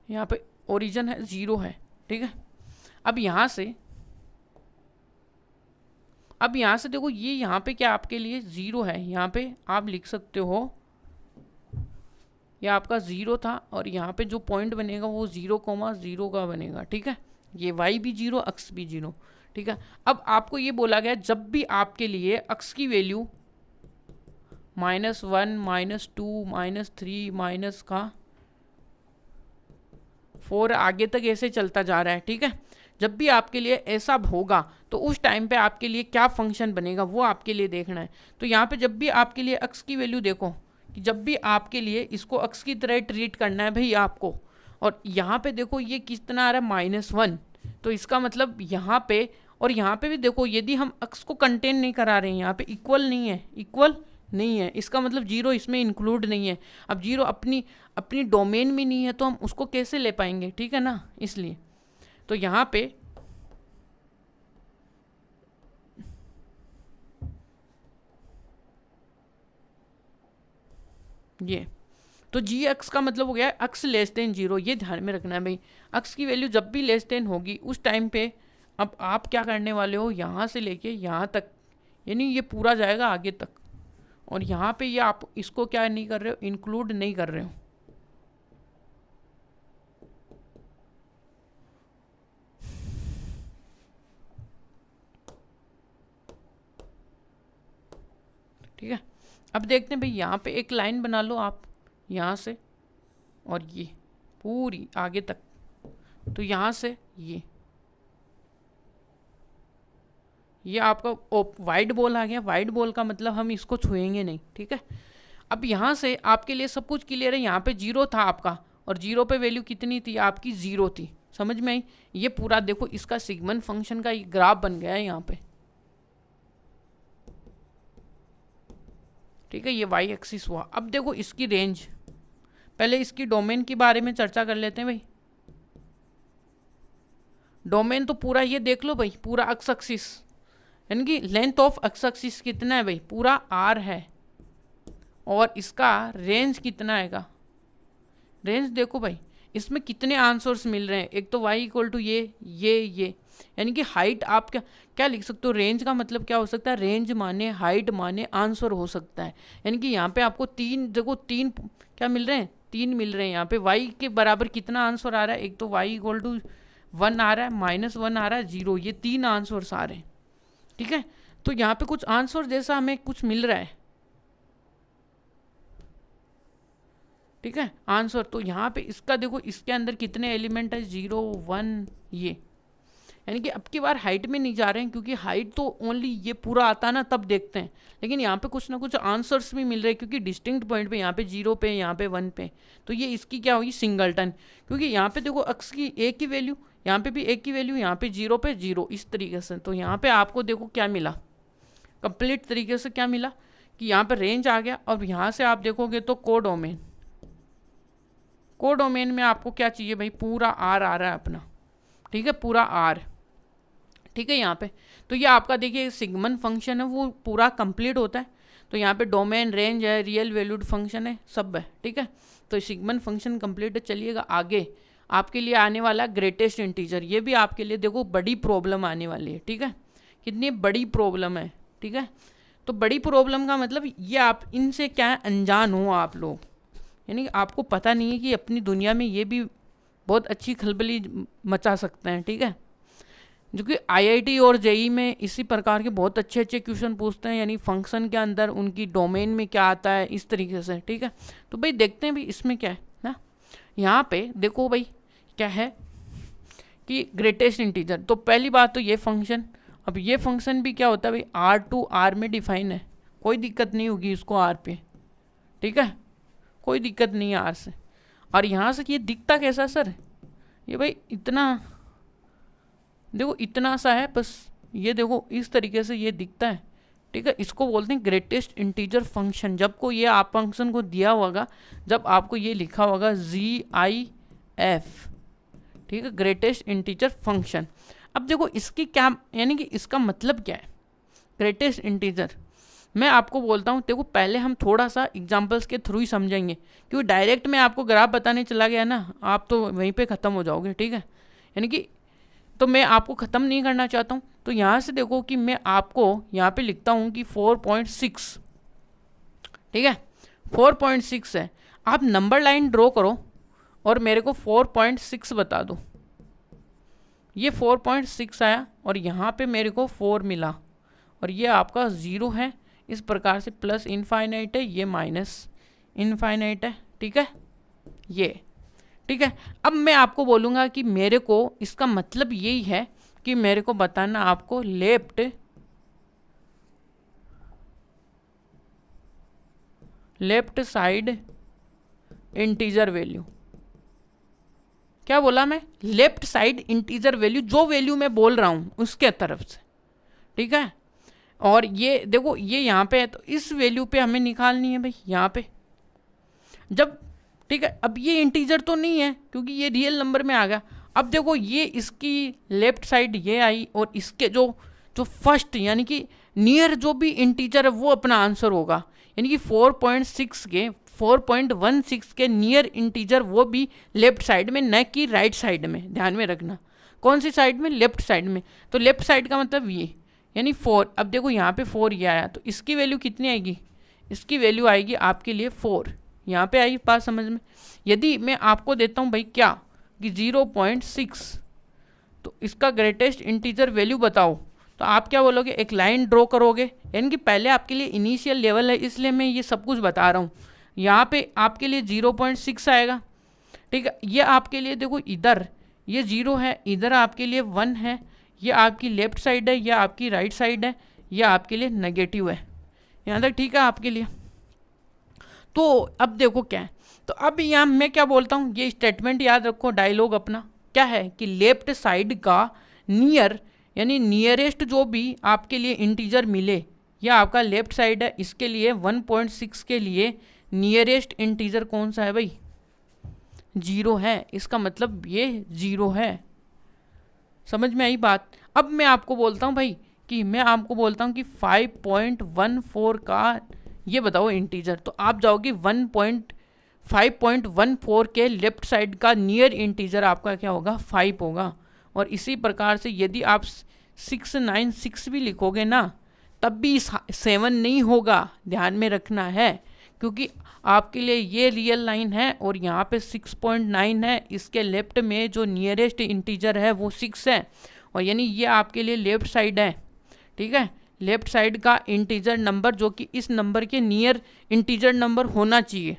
यहाँ पे ओरिजिन है 0 है, ठीक है। अब यहाँ से देखो ये यहाँ पे क्या आपके लिए 0 है, यहाँ पे आप लिख सकते हो ये आपका 0 था, और यहाँ पे जो पॉइंट बनेगा वो 0,0 का बनेगा, ठीक है। ये y भी 0, x भी 0, ठीक है। अब आपको ये बोला गया जब भी आपके लिए x की वैल्यू -1, -2, -3, -4 आगे तक ऐसे चलता जा रहा है, ठीक है। जब भी आपके लिए ऐसा होगा तो उस टाइम पे आपके लिए क्या फंक्शन बनेगा वो आपके लिए देखना है। तो यहाँ पे जब भी आपके लिए x की वैल्यू देखो कि जब भी आपके लिए इसको x की तरह ट्रीट करना है भाई आपको, और यहाँ पे देखो ये कितना आ रहा है -1, तो इसका मतलब यहाँ पे और यहाँ पे भी देखो यदि हम x को कंटेन नहीं करा रहे हैं, यहाँ पे इक्वल नहीं है, इसका मतलब 0 इसमें इंक्लूड नहीं है। अब 0 अपनी डोमेन में नहीं है तो हम उसको कैसे ले पाएंगे, ठीक है ना, इसलिए तो यहाँ पे ये तो जी एक्स का मतलब हो गया एक्स लेस देन 0, ये ध्यान में रखना है भाई। एक्स की वैल्यू जब भी लेस देन होगी उस टाइम पे अब आप क्या करने वाले हो, यहाँ से लेके यहाँ तक, यानी ये पूरा जाएगा आगे तक, और यहाँ पे ये आप इसको क्या नहीं कर रहे हो, इंक्लूड नहीं कर रहे हो, ठीक है। अब देखते हैं भाई यहाँ पे एक लाइन बना लो आप, यहाँ से और ये पूरी आगे तक, तो यहाँ से ये आपका वाइट बॉल आ गया। वाइट बॉल का मतलब हम इसको छुएंगे नहीं, ठीक है। अब यहाँ से आपके लिए सब कुछ क्लियर है, यहाँ पे 0 था आपका, और 0 पे वैल्यू कितनी थी आपकी, 0 थी, समझ में आई। ये पूरा देखो इसका सिगमंड फंक्शन का ग्राफ बन गया है यहाँ पे, ठीक है। ये y एक्सिस हुआ। अब देखो इसकी रेंज, पहले इसकी डोमेन के बारे में चर्चा कर लेते हैं भाई। डोमेन तो पूरा ये देख लो भाई, पूरा एक्स एक्सिस, यानी कि लेंथ ऑफ एक्स एक्सिस कितना है भाई, पूरा r है, और इसका रेंज कितना आएगा, रेंज देखो भाई इसमें कितने आंसर्स मिल रहे हैं, एक तो y इक्वल टू ये, यानी कि हाइट आप क्या क्या लिख सकते हो, रेंज का मतलब क्या हो सकता है, रेंज माने हाइट माने आंसर हो सकता है। यानी कि यहाँ पे आपको तीन क्या मिल रहे हैं, 3 मिल रहे हैं। यहाँ पे y के बराबर कितना आंसर आ रहा है, एक तो y इक्वल टू 1 आ रहा है, -1 आ रहा है, 0, ये 3 आंसर्स आ रहे हैं। ठीक है, तो यहाँ पे कुछ आंसर जैसा हमें कुछ मिल रहा है। ठीक है, आंसर तो यहाँ पे इसका देखो, इसके अंदर कितने एलिमेंट है, 0 1, ये यानी कि अब की बार हाइट में नहीं जा रहे हैं, क्योंकि हाइट तो ओनली ये पूरा आता है ना तब देखते हैं, लेकिन यहाँ पे कुछ ना कुछ आंसर्स भी मिल रहे हैं, क्योंकि डिस्टिंक्ट पॉइंट पे यहाँ पे 0 पे, यहाँ पे 1 पे, तो ये इसकी क्या होगी, सिंगलटन। क्योंकि यहाँ पे देखो अक्स की एक की वैल्यू, यहाँ पे भी एक की वैल्यू, यहाँ पे 0 पे 0, इस तरीके से। तो यहाँ पे आपको देखो क्या मिला, कंप्लीट तरीके से क्या मिला कि यहाँ पे रेंज आ गया। और यहाँ से आप देखोगे तो कोडोमेन में आपको क्या चाहिए भाई, पूरा आर आ रहा है अपना। ठीक है, पूरा आर। ठीक है, यहाँ पे तो ये आपका देखिए सिग्मन फंक्शन है, वो पूरा कंप्लीट होता है। तो यहाँ पे डोमेन, रेंज है, रियल वैल्यूड फंक्शन है, सब है। ठीक है, तो सिग्मन फंक्शन कंप्लीट है। चलिएगा आगे, आपके लिए आने वाला ग्रेटेस्ट इंटीजर, ये भी आपके लिए देखो बड़ी प्रॉब्लम आने वाली है। ठीक है, कितनी बड़ी प्रॉब्लम है। ठीक है, तो बड़ी प्रॉब्लम का मतलब ये आप इनसे क्या अनजान हो आप लोग, यानी आपको पता नहीं है कि अपनी दुनिया में ये भी बहुत अच्छी खलबली मचा सकते हैं। ठीक है, जो कि आईआईटी और जेई में इसी प्रकार के बहुत अच्छे अच्छे क्वेश्चन पूछते हैं, यानी फंक्शन के अंदर उनकी डोमेन में क्या आता है, इस तरीके से। ठीक है, तो भाई देखते हैं भाई इसमें क्या है ना। यहाँ पे देखो भाई क्या है कि ग्रेटेस्ट इंटीजर, तो पहली बात तो ये फंक्शन, अब ये फंक्शन भी क्या होता है भाई, आर टू आर में डिफाइन है, कोई दिक्कत नहीं होगी इसको आर पे। ठीक है, कोई दिक्कत नहीं है आर से। और यहाँ से ये दिखता कैसा सर, ये भाई इतना देखो, इतना सा है बस, ये देखो इस तरीके से ये दिखता है। ठीक है, इसको बोलते हैं ग्रेटेस्ट इंटीजर फंक्शन। जब को ये आप फंक्शन को दिया होगा, जब आपको ये लिखा होगा GIF, ठीक है, ग्रेटेस्ट इंटीजर फंक्शन। अब देखो इसकी क्या, यानी कि इसका मतलब क्या है ग्रेटेस्ट इंटीजर, मैं आपको बोलता हूँ। देखो पहले हम थोड़ा सा एग्जांपल्स के थ्रू ही समझेंगे, क्योंकि डायरेक्ट में आपको ग्राफ बताने चला गया ना, आप तो वहीं पे ख़त्म हो जाओगे। ठीक है, यानी कि तो मैं आपको ख़त्म नहीं करना चाहता हूँ। तो यहाँ से देखो कि मैं आपको यहाँ पे लिखता हूँ कि 4.6, ठीक है, 4.6 है। आप नंबर लाइन ड्रॉ करो और मेरे को 4.6 बता दो। ये 4.6 आया और यहाँ पे मेरे को 4 मिला, और ये आपका 0 है। इस प्रकार से प्लस इनफाइनाइट है, ये माइनस इनफाइनाइट है। ठीक है, ये ठीक है। अब मैं आपको बोलूँगा कि मेरे को इसका मतलब यही है कि मेरे को बताना आपको लेफ्ट साइड इंटीजर वैल्यू। क्या बोला मैं, लेफ्ट साइड इंटीजर वैल्यू, जो वैल्यू मैं बोल रहा हूँ उसके तरफ से। ठीक है, और ये देखो ये यहाँ पे है, तो इस वैल्यू पे हमें निकालनी है भाई यहाँ पे जब। ठीक है, अब ये इंटीजर तो नहीं है क्योंकि ये रियल नंबर में आ गया। अब देखो ये इसकी लेफ्ट साइड ये आई, और इसके जो फर्स्ट यानी कि नियर जो भी इंटीजर है वो अपना आंसर होगा। यानी कि 4.16 के नियर इंटीजर वो भी लेफ्ट साइड में, न कि राइट साइड में। ध्यान में रखना, कौन सी साइड में, लेफ्ट साइड में। तो लेफ्ट साइड का मतलब ये, यानी 4। अब देखो यहाँ पे 4 ये आया, तो इसकी वैल्यू कितनी आएगी, इसकी वैल्यू आएगी आपके लिए 4। यहाँ पे आई बात समझ में। यदि मैं आपको देता हूँ भाई क्या कि 0.6, तो इसका ग्रेटेस्ट इंटीजर वैल्यू बताओ, तो आप क्या बोलोगे, एक लाइन ड्रॉ करोगे। यानी कि पहले आपके लिए इनिशियल लेवल है, इसलिए मैं ये सब कुछ बता रहा हूँ। यहाँ पे आपके लिए 0.6 आएगा। ठीक है, ये आपके लिए देखो इधर ये 0 है, इधर आपके लिए 1 है, ये आपकी लेफ्ट साइड है, यह आपकी राइट साइड है, यह आपके लिए नेगेटिव है। यहाँ तक ठीक है आपके लिए। तो अब देखो क्या है, तो अब यहाँ मैं क्या बोलता हूँ, ये स्टेटमेंट याद रखो, डायलॉग अपना क्या है कि लेफ्ट साइड का नियर यानी नियरेस्ट जो भी आपके लिए इंटीजर मिले, यह आपका लेफ्ट साइड है। इसके लिए 1.6 के लिए नियरेस्ट इंटीजर कौन सा है भाई, 0 है। इसका मतलब ये 0 है। समझ में आई बात। अब मैं आपको बोलता हूँ भाई कि मैं आपको बोलता हूँ कि 5.14 का ये बताओ इंटीजर, तो आप जाओगे 5.14 के लेफ्ट साइड का नियर इंटीजर आपका क्या होगा 5 होगा। और इसी प्रकार से यदि आप 696 भी लिखोगे ना तब भी 7 नहीं होगा, ध्यान में रखना है, क्योंकि आपके लिए ये रियल लाइन है और यहाँ पे 6.9 है, इसके लेफ्ट में जो नियरेस्ट इंटीजर है वो 6 है, और यानी ये आपके लिए लेफ्ट साइड है। ठीक है, लेफ्ट साइड का इंटीजर नंबर जो कि इस नंबर के नियर इंटीजर नंबर होना चाहिए,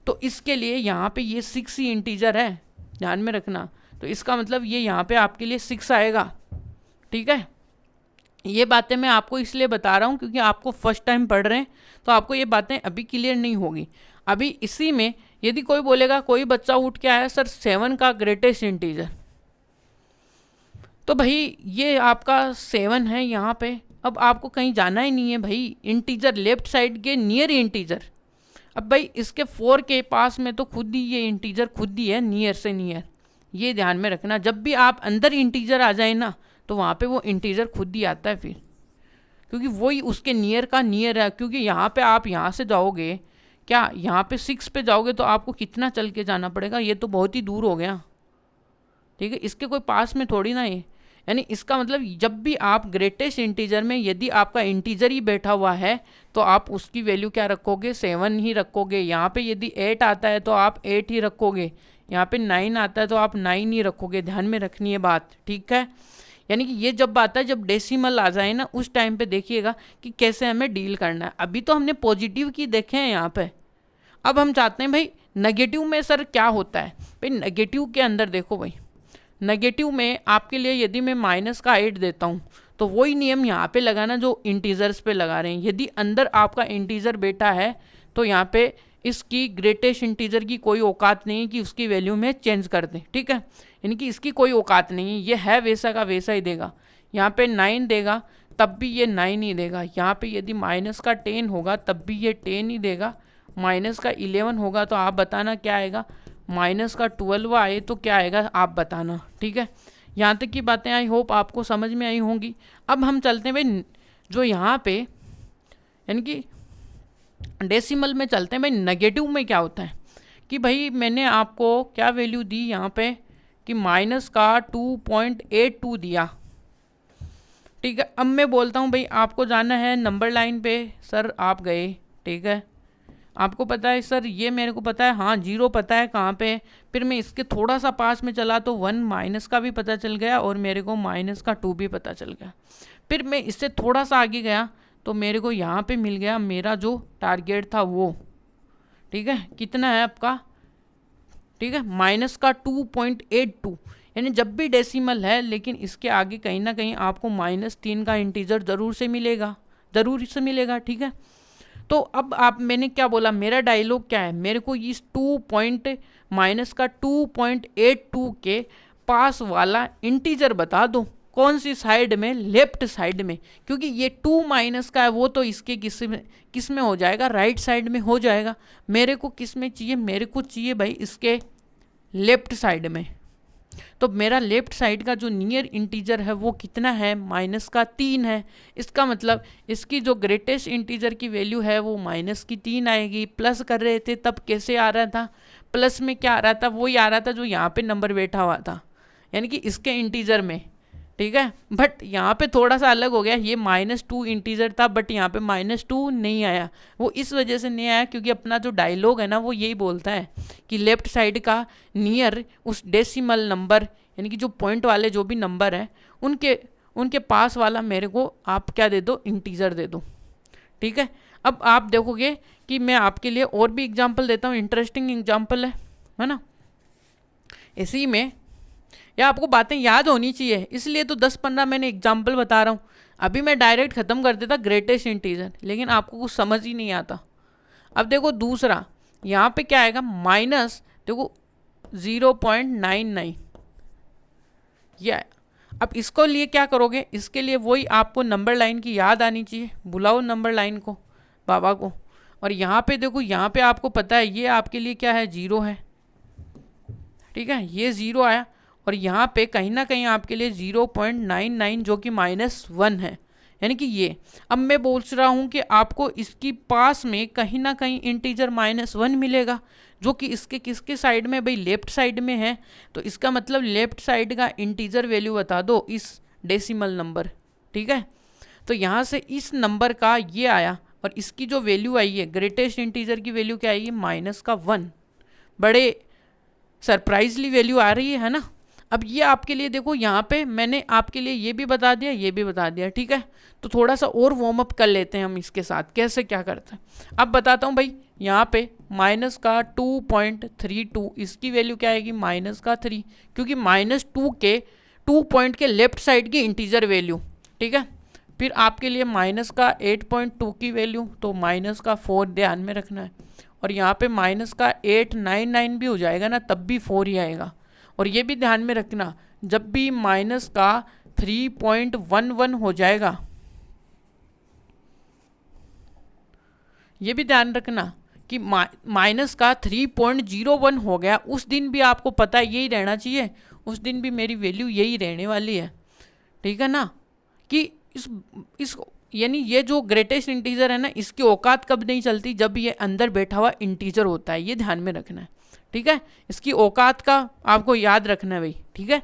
तो इसके लिए यहाँ पे ये 6 ही इंटीजर है, ध्यान में रखना। तो इसका मतलब ये यहाँ पे आपके लिए 6 आएगा। ठीक है, ये बातें मैं आपको इसलिए बता रहा हूँ क्योंकि आपको फर्स्ट टाइम पढ़ रहे हैं तो आपको ये बातें अभी क्लियर नहीं होगी। अभी इसी में यदि कोई बोलेगा, कोई बच्चा उठ के आया सर 7 का ग्रेटेस्ट इंटीजर, तो भाई ये आपका 7 है यहाँ पे, अब आपको कहीं जाना ही नहीं है भाई, इंटीजर लेफ्ट साइड के नियर इंटीजर। अब भाई इसके 4 के पास में तो खुद ही ये इंटीजर खुद ही है नियर से नियर, ये ध्यान में रखना। जब भी आप अंदर इंटीजर आ जाए ना तो वहाँ पे वो इंटीजर खुद ही आता है फिर, क्योंकि वही उसके नियर का नियर है। क्योंकि यहाँ पे आप यहाँ से जाओगे, क्या यहाँ पे 6 पे जाओगे तो आपको कितना चल के जाना पड़ेगा, ये तो बहुत ही दूर हो गया। ठीक है, इसके कोई पास में थोड़ी ना है, यानी इसका मतलब जब भी आप ग्रेटेस्ट इंटीजर में यदि आपका इंटीजर ही बैठा हुआ है तो आप उसकी वैल्यू क्या रखोगे, 7 ही रखोगे। यहाँ पे यदि 8 आता है तो आप 8 ही रखोगे, यहाँ पे 9 आता है तो आप 9 ही रखोगे, ध्यान में रखनी है बात। ठीक है, यानी कि ये जब आता है, जब डेसिमल आ जाए ना उस टाइम पे देखिएगा कि कैसे हमें डील करना है। अभी तो हमने पॉजिटिव की देखे हैं यहाँ पे, अब हम चाहते हैं भाई नेगेटिव में सर क्या होता है। भाई नेगेटिव के अंदर देखो भाई, नेगेटिव में आपके लिए यदि मैं -8 देता हूँ तो वही नियम यहाँ पे लगाना जो इंटीजर्स पे लगा रहे हैं। यदि अंदर आपका इंटीजर बेटा है तो यहाँ पे इसकी ग्रेटेस्ट इंटीजर की कोई औकात नहीं है कि उसकी वैल्यू में चेंज कर दें। ठीक है, यानी कि इसकी कोई औकात नहीं है, ये है वैसा का वैसा ही देगा। यहाँ पे 9 देगा तब भी ये 9 ही देगा, यहाँ पे यदि -10 होगा तब भी ये 10 ही देगा, -11 होगा तो आप बताना क्या आएगा, -12 आए तो क्या आएगा आप बताना। ठीक है, यहाँ तक की बातें आई होप आपको समझ में आई होंगी। अब हम चलते हैं भाई जो यहाँ पे यानी कि डेसिमल में चलते हैं। भाई नेगेटिव में क्या होता है कि भाई मैंने आपको क्या वैल्यू दी यहाँ पे कि -2.82 दिया। ठीक है, अब मैं बोलता हूँ भाई आपको जाना है नंबर लाइन पे, सर आप गए। ठीक है, आपको पता है सर ये मेरे को पता है, हाँ 0 पता है कहाँ पे, फिर मैं इसके थोड़ा सा पास में चला तो 1 माइनस का भी पता चल गया और मेरे को -2 भी पता चल गया। फिर मैं इससे थोड़ा सा आगे गया तो मेरे को यहाँ पे मिल गया मेरा जो टारगेट था वो। ठीक है, कितना है आपका, ठीक है -2.82, यानी जब भी डेसिमल है लेकिन इसके आगे कहीं ना कहीं आपको -3 का इंटीजर ज़रूर से मिलेगा, ज़रूर से मिलेगा। ठीक है, तो अब आप मैंने क्या बोला, मेरा डायलॉग क्या है, मेरे को इस -2.82 के पास वाला इंटीजर बता दो, कौन सी साइड में, लेफ्ट साइड में, क्योंकि ये 2 माइनस का है वो तो इसके किस में हो जाएगा, राइट साइड में हो जाएगा। मेरे को किस में चाहिए, मेरे को चाहिए भाई इसके लेफ्ट साइड में। तो मेरा लेफ्ट साइड का जो नियर इंटीजर है वो कितना है, -3 है। इसका मतलब इसकी जो ग्रेटेस्ट इंटीजर की वैल्यू है वो -3 आएगी। प्लस कर रहे थे तब कैसे आ रहा था, प्लस में क्या आ रहा था, वही आ रहा था जो यहाँ पे नंबर बैठा हुआ था, यानी कि इसके इंटीजर में। ठीक है, बट यहाँ पे थोड़ा सा अलग हो गया, ये -2 इंटीजर था बट यहाँ पे -2 नहीं आया। वो इस वजह से नहीं आया क्योंकि अपना जो डायलॉग है ना वो यही बोलता है कि लेफ्ट साइड का नियर उस डेसिमल नंबर यानी कि जो पॉइंट वाले जो भी नंबर हैं उनके पास वाला मेरे को आप क्या दे दो, इंटीजर दे दो। ठीक है, अब आप देखोगे कि मैं आपके लिए और भी एग्जाम्पल देता हूँ, इंटरेस्टिंग एग्जाम्पल है ना। इसी में या आपको बातें याद होनी चाहिए, इसलिए तो 10-15 मैंने एग्जाम्पल बता रहा हूँ। अभी मैं डायरेक्ट ख़त्म कर देता ग्रेटेस्ट इंटीजर, लेकिन आपको कुछ समझ ही नहीं आता। अब देखो दूसरा, यहाँ पे क्या आएगा, देखो 0.99 ये। अब इसको लिए क्या करोगे, इसके लिए वही आपको नंबर लाइन की याद आनी चाहिए, बुलाओ नंबर लाइन को, बाबा को। और यहाँ पे देखो, यहाँ पे आपको पता है ये आपके लिए क्या है, 0 है। ठीक है, ये 0 आया और यहाँ पे कहीं ना कहीं आपके लिए 0.99 जो कि -1 है, यानी कि ये। अब मैं बोल रहा हूँ कि आपको इसकी पास में कहीं ना कहीं इंटीजर -1 मिलेगा, जो कि इसके किसके साइड में भाई, लेफ्ट साइड में है। तो इसका मतलब लेफ्ट साइड का इंटीजर वैल्यू बता दो इस डेसिमल नंबर, ठीक है। तो यहाँ से इस नंबर का ये आया, और इसकी जो वैल्यू आई है ग्रेटेस्ट इंटीजर की वैल्यू क्या आई है, -1। बड़े सरप्राइजली वैल्यू आ रही है ना। अब ये आपके लिए देखो, यहाँ पे मैंने आपके लिए ये भी बता दिया, ये भी बता दिया, ठीक है। तो थोड़ा सा और वार्म अप कर लेते हैं हम इसके साथ, कैसे क्या करते हैं। अब बताता हूँ भाई, यहाँ पे -2.32 इसकी वैल्यू क्या आएगी, -3, क्योंकि -2 के 2 पॉइंट के लेफ्ट साइड की इंटीजर वैल्यू, ठीक है। फिर आपके लिए -8.2 की वैल्यू, तो -4 ध्यान में रखना है। और यहाँ पे -899 भी हो जाएगा ना, तब भी 4 ही आएगा। और ये भी ध्यान में रखना, जब भी -3.11 हो जाएगा, ये भी ध्यान रखना कि -3.01 हो गया, उस दिन भी आपको पता यही रहना चाहिए, उस दिन भी मेरी वैल्यू यही रहने वाली है, ठीक है ना। कि इस यानी ये जो ग्रेटेस्ट इंटीजर है ना, इसकी औकात कब नहीं चलती, जब ये अंदर बैठा हुआ इंटीजर होता है, ये ध्यान में रखना है, ठीक है। इसकी औकात का आपको याद रखना है भाई, ठीक है।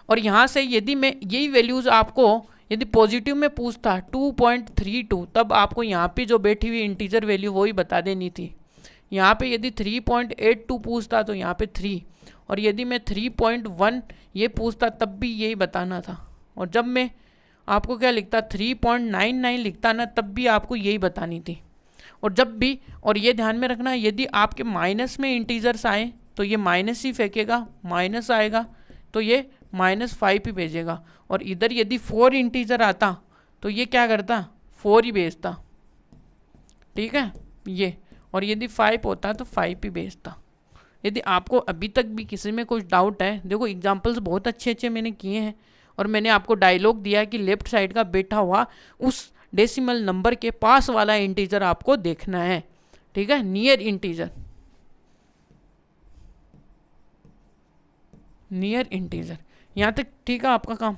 और यहाँ से यदि मैं यही वैल्यूज़ आपको यदि पॉजिटिव में पूछता 2.32, तब आपको यहाँ पे जो बैठी हुई इंटीजर वैल्यू वही बता देनी थी। यहाँ पे यदि 3.82 पूछता तो यहाँ पे 3, और यदि मैं 3.1 ये पूछता तब भी यही बताना था। और जब मैं आपको क्या लिखता, 3.99 लिखता ना, तब भी आपको यही बतानी थी। और जब भी, और ये ध्यान में रखना, यदि आपके माइनस में इंटीजर्स आए तो ये माइनस ही फेंकेगा, माइनस आएगा तो ये -5 ही भेजेगा। और इधर यदि 4 इंटीजर आता तो ये क्या करता, 4 ही भेजता, ठीक है ये। और यदि 5 होता तो 5 ही भेजता। यदि आपको अभी तक भी किसी में कुछ डाउट है, देखो एग्जाम्पल्स बहुत अच्छे अच्छे मैंने किए हैं, और मैंने आपको डायलॉग दिया है कि लेफ्ट साइड का बैठा हुआ उस डेसिमल नंबर के पास वाला इंटीजर आपको देखना है, ठीक है, नियर इंटीजर, नियर इंटीजर। यहाँ तक ठीक है आपका काम,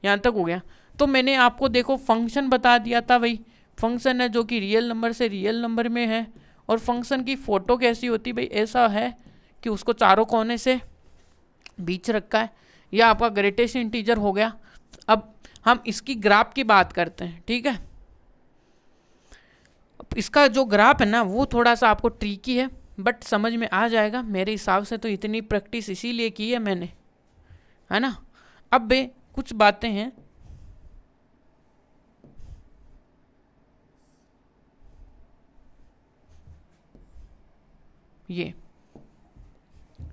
यहाँ तक हो गया। तो मैंने आपको देखो फंक्शन बता दिया था भाई, फंक्शन है जो कि रियल नंबर से रियल नंबर में है। और फंक्शन की फ़ोटो कैसी होती भाई, ऐसा है कि उसको चारों कोने से बीच रखा है, यह आपका ग्रेटेस्ट इंटीजर हो गया। अब हम इसकी ग्राफ की बात करते हैं, ठीक है। इसका जो ग्राफ है ना, वो थोड़ा सा आपको ट्रिकी है, बट समझ में आ जाएगा मेरे हिसाब से। तो इतनी प्रैक्टिस इसीलिए की है मैंने, है ना। अब बे कुछ बातें हैं, ये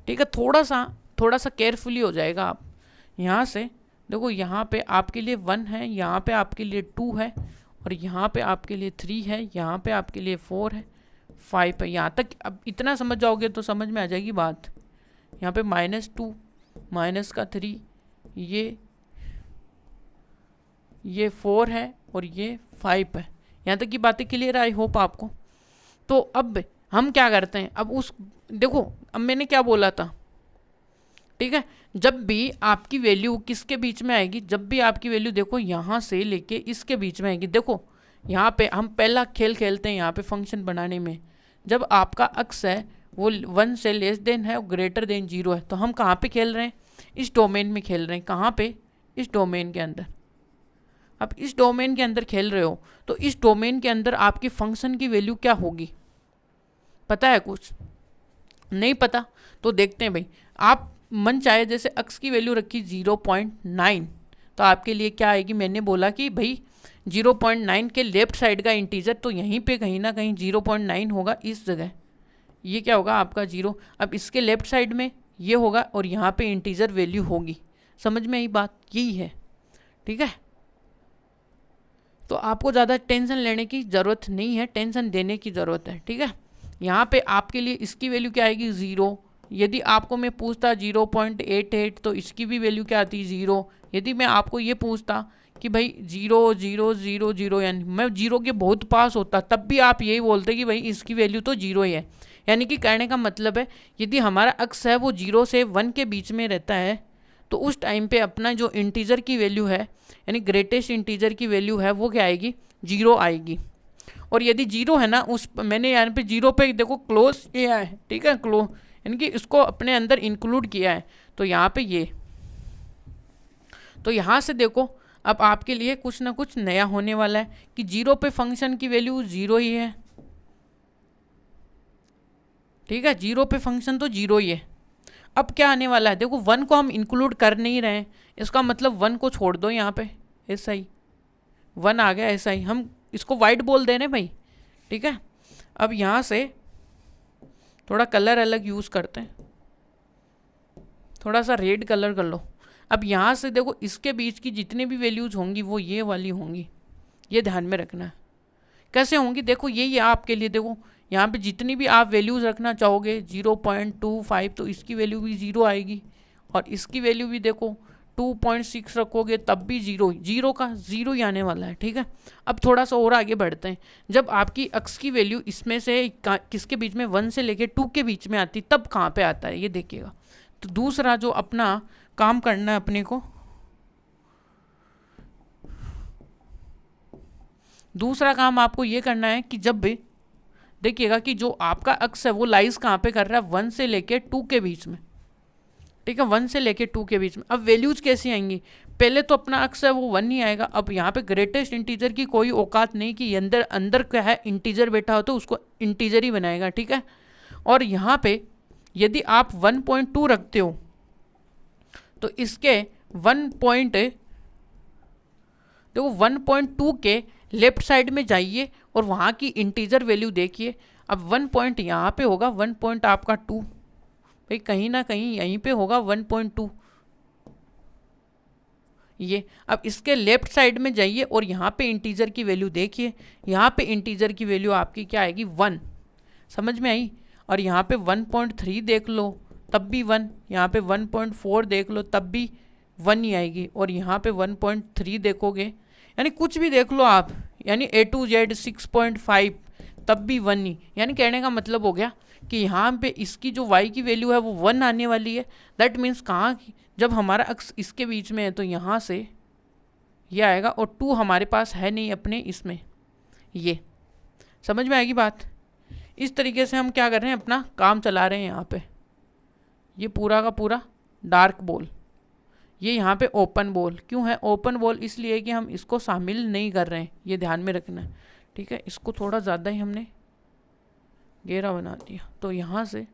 ठीक है, थोड़ा सा केयरफुली हो जाएगा आप। यहाँ से देखो, यहाँ पे आपके लिए 1 है, यहाँ पे आपके लिए 2 है, और यहाँ पे आपके लिए 3 है, यहाँ पे आपके लिए 4 है, 5 है। यहाँ तक अब इतना समझ जाओगे तो समझ में आ जाएगी बात। यहाँ पे -2 -3, ये 4 है और ये 5 है। यहाँ तक की बातें क्लियर, आई होप आपको। तो अब हम क्या करते हैं, अब उस देखो, अब मैंने क्या बोला था, ठीक है। जब भी आपकी वैल्यू किसके बीच में आएगी, जब भी आपकी वैल्यू देखो यहाँ से लेके इसके बीच में आएगी। देखो यहाँ पे हम पहला खेल खेलते हैं यहाँ पे फंक्शन बनाने में। जब आपका अक्स है वो 1 से लेस देन है और ग्रेटर देन 0 है, तो हम कहाँ पे खेल रहे हैं, इस डोमेन में खेल रहे हैं। कहाँ पे, इस डोमेन के अंदर। अब इस डोमेन के अंदर खेल रहे हो, तो इस डोमेन के अंदर आपकी फंक्शन की वैल्यू क्या होगी, पता है कुछ? नहीं पता तो देखते हैं भाई। आप मन चाहे जैसे अक्स की वैल्यू रखी 0.9, तो आपके लिए क्या आएगी, मैंने बोला कि भाई 0.9 के लेफ्ट साइड का इंटीजर, तो यहीं पे कहीं ना कहीं 0.9 होगा, इस जगह ये क्या होगा आपका 0। अब इसके लेफ्ट साइड में ये होगा और यहाँ पे इंटीजर वैल्यू होगी। समझ में आई बात, यही है, ठीक है। तो आपको ज़्यादा टेंशन लेने की ज़रूरत नहीं है, टेंशन देने की ज़रूरत है, ठीक है। यहाँ पे आपके लिए इसकी वैल्यू क्या आएगी, 0। यदि आपको मैं पूछता 0.88, तो इसकी भी वैल्यू क्या आती, 0। यदि मैं आपको ये पूछता कि भाई 0 0 0 0, यानी मैं 0 के बहुत पास होता, तब भी आप यही बोलते कि भाई इसकी वैल्यू तो 0 ही है। यानी कि कहने का मतलब है, यदि हमारा अक्स है वो 0 से 1 के बीच में रहता है, तो उस टाइम पे अपना जो इंटीजर की वैल्यू है यानी ग्रेटेस्ट इंटीजर की वैल्यू है वो क्या आएगी, 0 आएगी। और यदि 0 है ना, उस मैंने यहाँ पे 0 पे देखो क्लोज किया है, ठीक है, क्लोज यानी कि इसको अपने अंदर इंक्लूड किया है, तो यहाँ पे ये, तो यहाँ से देखो अब आपके लिए कुछ ना कुछ नया होने वाला है कि 0 पे फंक्शन की वैल्यू 0 ही है, ठीक है, 0 पे फंक्शन तो 0 ही है। अब क्या आने वाला है, देखो 1 को हम इंक्लूड कर नहीं रहे हैं, इसका मतलब 1 को छोड़ दो यहाँ पे, ऐसा ही 1 आ गया, ऐसा ही हम इसको वाइट बोल दे रहे भाई, ठीक है। अब यहाँ से थोड़ा कलर अलग यूज़ करते हैं, थोड़ा सा रेड कलर कर लो। अब यहाँ से देखो इसके बीच की जितनी भी वैल्यूज़ होंगी वो ये वाली होंगी, ये ध्यान में रखना है। कैसे होंगी, देखो ये आपके लिए, देखो यहाँ पे जितनी भी आप वैल्यूज़ रखना चाहोगे 0.25 तो इसकी वैल्यू भी 0 आएगी, और इसकी वैल्यू भी देखो 2.6 रखोगे तब भी 0, 0 का 0 ही आने वाला है, ठीक है। अब थोड़ा सा और आगे बढ़ते हैं, जब आपकी अक्स की वैल्यू इसमें से किसके बीच में 1 से लेके 2 के बीच में आती तब कहाँ पे आता है ये देखिएगा। तो दूसरा जो अपना काम करना है अपने को, दूसरा काम आपको ये करना है कि जब भी देखिएगा कि जो आपका अक्स है वो लाइज कहाँ पे कर रहा है, 1 से लेके 2 के बीच में, ठीक है, 1 से लेके 2 के बीच में। अब वैल्यूज कैसी आएंगी, पहले तो अपना अक्स है वो 1 ही आएगा। अब यहाँ पे ग्रेटेस्ट इंटीजर की कोई औकात नहीं कि अंदर अंदर क्या है इंटीजर बैठा हो तो उसको इंटीजर ही बनाएगा, ठीक है। और यहाँ पे यदि आप 1.2 रखते हो तो इसके 1.2 के लेफ्ट साइड में जाइए और वहाँ की इंटीजर वैल्यू देखिए। अब 1 पॉइंट यहाँ पे होगा, 1 पॉइंट आपका 2, भाई कहीं ना कहीं यहीं पे होगा 1.2 ये। अब इसके लेफ्ट साइड में जाइए और यहाँ पे इंटीजर की वैल्यू देखिए, यहाँ पे इंटीजर की वैल्यू आपकी क्या आएगी 1, समझ में आई। और यहाँ पे 1.3 देख लो तब भी 1, यहाँ पे 1.4 देख लो तब भी 1 ही आएगी, और यहाँ पे 1.3 देखोगे यानी कुछ भी देख लो आप, यानी A to Z 6.5 तब भी 1 ही। यानी कहने का मतलब हो गया कि यहाँ पे इसकी जो y की वैल्यू है वो 1 आने वाली है। दैट मीन्स कहाँ, जब हमारा अक्स इसके बीच में है तो यहाँ से ये आएगा, और 2 हमारे पास है नहीं अपने इसमें, ये समझ में आएगी बात। इस तरीके से हम क्या कर रहे हैं, अपना काम चला रहे हैं। यहाँ पे ये पूरा का पूरा डार्क बॉल, ये यहाँ पे ओपन बॉल। क्यों है ओपन बॉल, इसलिए कि हम इसको शामिल नहीं कर रहे हैं, ये ध्यान में रखना है, ठीक है। इसको थोड़ा ज़्यादा ही हमने गहरा बना दिया, तो यहाँ से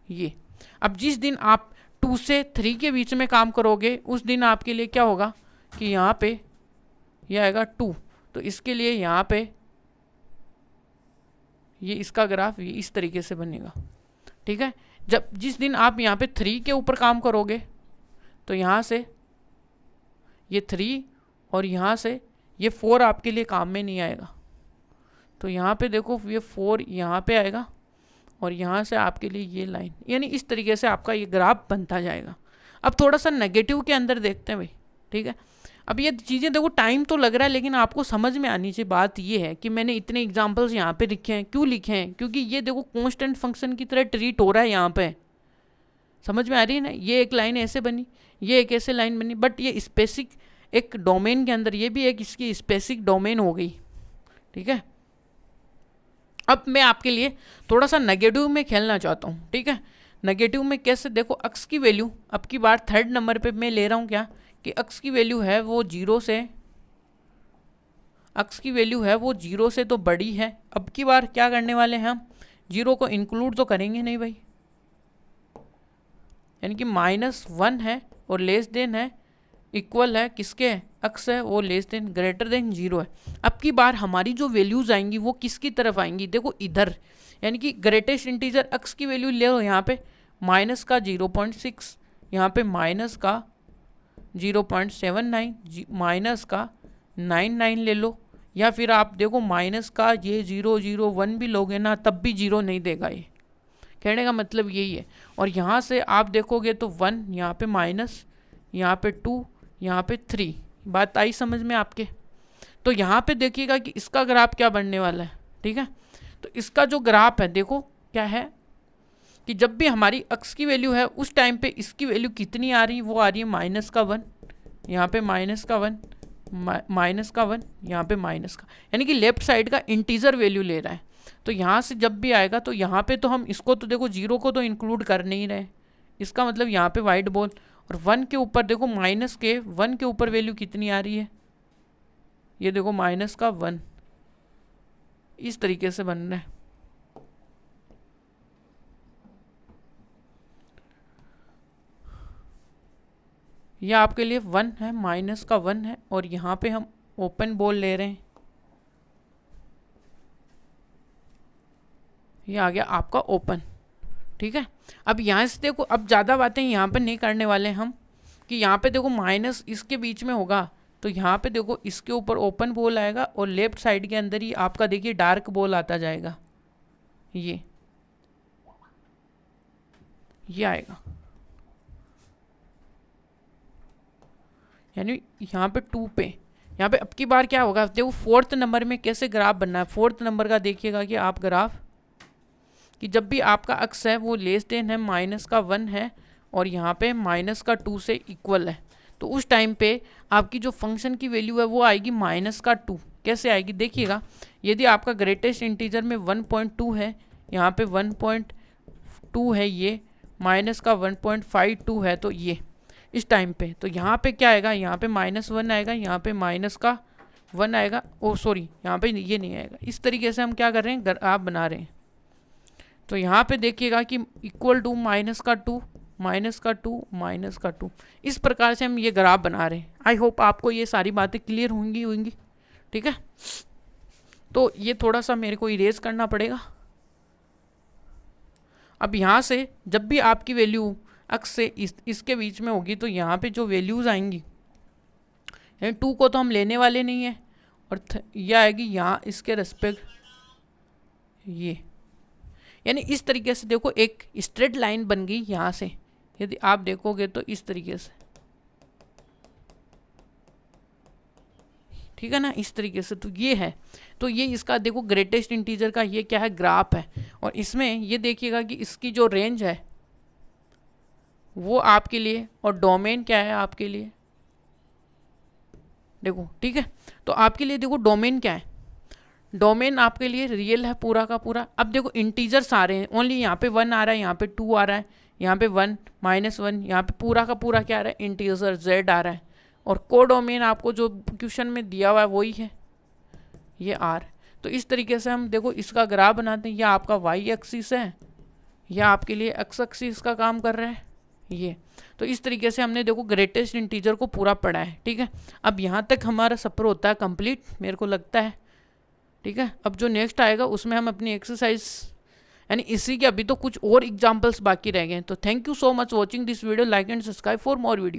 ये। अब जिस दिन आप 2 से 3 के बीच में काम करोगे उस दिन आपके लिए क्या होगा कि यहाँ पे ये आएगा 2, तो इसके लिए यहाँ पे ये इसका ग्राफ ये इस तरीके से बनेगा, ठीक है। जब जिस दिन आप यहाँ पे 3 के ऊपर काम करोगे तो यहाँ से ये 3 और यहाँ से ये 4 आपके लिए काम में नहीं आएगा, तो यहाँ पे देखो ये 4 यहाँ पे आएगा और यहाँ से आपके लिए ये लाइन, यानी इस तरीके से आपका ये ग्राफ बनता जाएगा। अब थोड़ा सा नेगेटिव के अंदर देखते हैं भाई, ठीक है। अब ये चीज़ें देखो टाइम तो लग रहा है लेकिन आपको समझ में आनी चाहिए। बात ये है कि मैंने इतने एग्जांपल्स यहाँ पे लिखे हैं, क्यों लिखे हैं, क्योंकि ये देखो कांस्टेंट फंक्शन की तरह ट्रीट हो रहा है यहाँ पे, समझ में आ रही है ना। ये एक लाइन ऐसे बनी, ये एक ऐसे लाइन बनी, बट ये स्पेसिक एक डोमेन के अंदर, ये भी एक इसकी स्पेसिक डोमेन हो गई, ठीक है। अब मैं आपके लिए थोड़ा सा नेगेटिव में खेलना चाहता हूँ, ठीक है। नेगेटिव में कैसे, देखो अक्स की वैल्यू अब की बार 3rd नंबर पे मैं ले रहा हूँ क्या कि अक्स की वैल्यू है वो 0 से, अक्स की वैल्यू है वो 0 से तो बड़ी है। अब की बार क्या करने वाले हैं हम, 0 को इंक्लूड तो करेंगे नहीं भाई, यानी कि -1 है और लेस देन है, इक्वल है किसके, अक्स है वो लेस देन ग्रेटर देन 0 है। अब की बार हमारी जो वैल्यूज आएंगी वो किसकी तरफ आएंगी, देखो इधर, यानी कि ग्रेटेस्ट इंटीजर अक्स की वैल्यू ले लो यहाँ पे माइनस का 0.6, यहाँ पे माइनस का 0.79, माइनस का 99 ले लो, या फिर आप देखो माइनस का ये 0.01 भी लोगे ना तब भी 0 नहीं देगा ये, कहने का मतलब यही है। और यहाँ से आप देखोगे तो 1, यहाँ पे माइनस, यहाँ पे 2, यहाँ पे 3, बात आई समझ में आपके। तो यहाँ पे देखिएगा कि इसका ग्राफ क्या बनने वाला है, ठीक है। तो इसका जो ग्राफ है देखो क्या है, कि जब भी हमारी x की वैल्यू है उस टाइम पे इसकी वैल्यू कितनी आ रही है, वो आ रही है -1, यहाँ पे -1, -1, यहाँ पे माइनस का, यानी कि लेफ्ट साइड का इंटीजर वैल्यू ले रहा है। तो यहाँ से जब भी आएगा तो यहाँ पे तो हम इसको तो देखो 0 को तो इंक्लूड कर नहीं रहे, इसका मतलब यहाँ पे वाइट बॉल, और 1 के ऊपर देखो -1 के ऊपर वैल्यू कितनी आ रही है, ये देखो -1, इस तरीके से बन रहा है। यह आपके लिए 1 है, -1 है, और यहाँ पे हम ओपन बॉल ले रहे हैं, ये आ गया आपका ओपन। ठीक है, अब यहाँ से देखो, अब ज़्यादा बातें यहाँ पर नहीं करने वाले हम, कि यहाँ पे देखो माइनस इसके बीच में होगा, तो यहाँ पे देखो इसके ऊपर ओपन बॉल आएगा और लेफ्ट साइड के अंदर ही आपका देखिए डार्क बॉल आता जाएगा, ये आएगा, यानी यहाँ पे 2 पे। यहाँ पे अब की बार क्या होगा, देखो 4th नंबर में कैसे ग्राफ बनना है। 4th नंबर का देखिएगा कि आप ग्राफ, कि जब भी आपका अक्स है वो लेस देन है -1 है और यहाँ पे -2 से इक्वल है, तो उस टाइम पे आपकी जो फंक्शन की वैल्यू है वो आएगी -2। कैसे आएगी देखिएगा, यदि आपका ग्रेटेस्ट इंटीजर में 1.2 है, यहाँ पे 1.2 है, ये -1.52 है, तो ये इस टाइम पे, तो यहाँ पे क्या आएगा, यहाँ पे -1 आएगा, यहाँ पे -1 आएगा, ओ सॉरी यहाँ पे ये नहीं आएगा। इस तरीके से हम क्या कर रहे हैं, आप बना रहे हैं। तो यहाँ पे देखिएगा कि इक्वल टू -2, -2, इस प्रकार से हम ये ग्राफ बना रहे हैं। आई होप आपको ये सारी बातें क्लियर होंगी। ठीक है, तो ये थोड़ा सा मेरे को इरेज करना पड़ेगा। अब यहाँ से जब भी आपकी वैल्यू अक्स से इसके बीच में होगी, तो यहाँ पे जो वैल्यूज़ आएंगी, यानी 2 को तो हम लेने वाले नहीं है, और ये आएगी यहाँ इसके रेस्पेक्ट, ये, यानी इस तरीके से देखो एक स्ट्रेट लाइन बन गई यहाँ से, यदि आप देखोगे तो इस तरीके से, ठीक है ना, इस तरीके से। तो ये है, तो ये इसका देखो ग्रेटेस्ट इंटीजर का ये क्या है, ग्राफ है। और इसमें ये देखिएगा कि इसकी जो रेंज है वो आपके लिए, और डोमेन क्या है आपके लिए, देखो, ठीक है। तो आपके लिए देखो डोमेन क्या है, डोमेन आपके लिए रियल है पूरा का पूरा। अब देखो इंटीजर्स आ रहे हैं, ओनली यहाँ पे 1 आ रहा है, यहाँ पे 2 आ रहा है, यहाँ पे 1, -1, यहाँ पे पूरा का पूरा क्या आ रहा है, इंटीजर z आ रहा है। और कोडोमेन आपको जो क्वेश्चन में दिया हुआ है वही है, ये r। तो इस तरीके से हम देखो इसका ग्राफ बनाते हैं। यह आपका y एक्सिस है, यह आपके लिए x एक्सिस का काम कर रहा है, ये। तो इस तरीके से हमने देखो ग्रेटेस्ट इंटीजर को पूरा पढ़ा है। ठीक है, अब यहाँ तक हमारा सफ़र होता है कंप्लीट, मेरे को लगता है। ठीक है, अब जो नेक्स्ट आएगा उसमें हम अपनी एक्सरसाइज, यानी इसी के अभी तो कुछ और एग्जांपल्स बाकी रह गए हैं। तो thank you so much watching this video, like and subscribe for more video.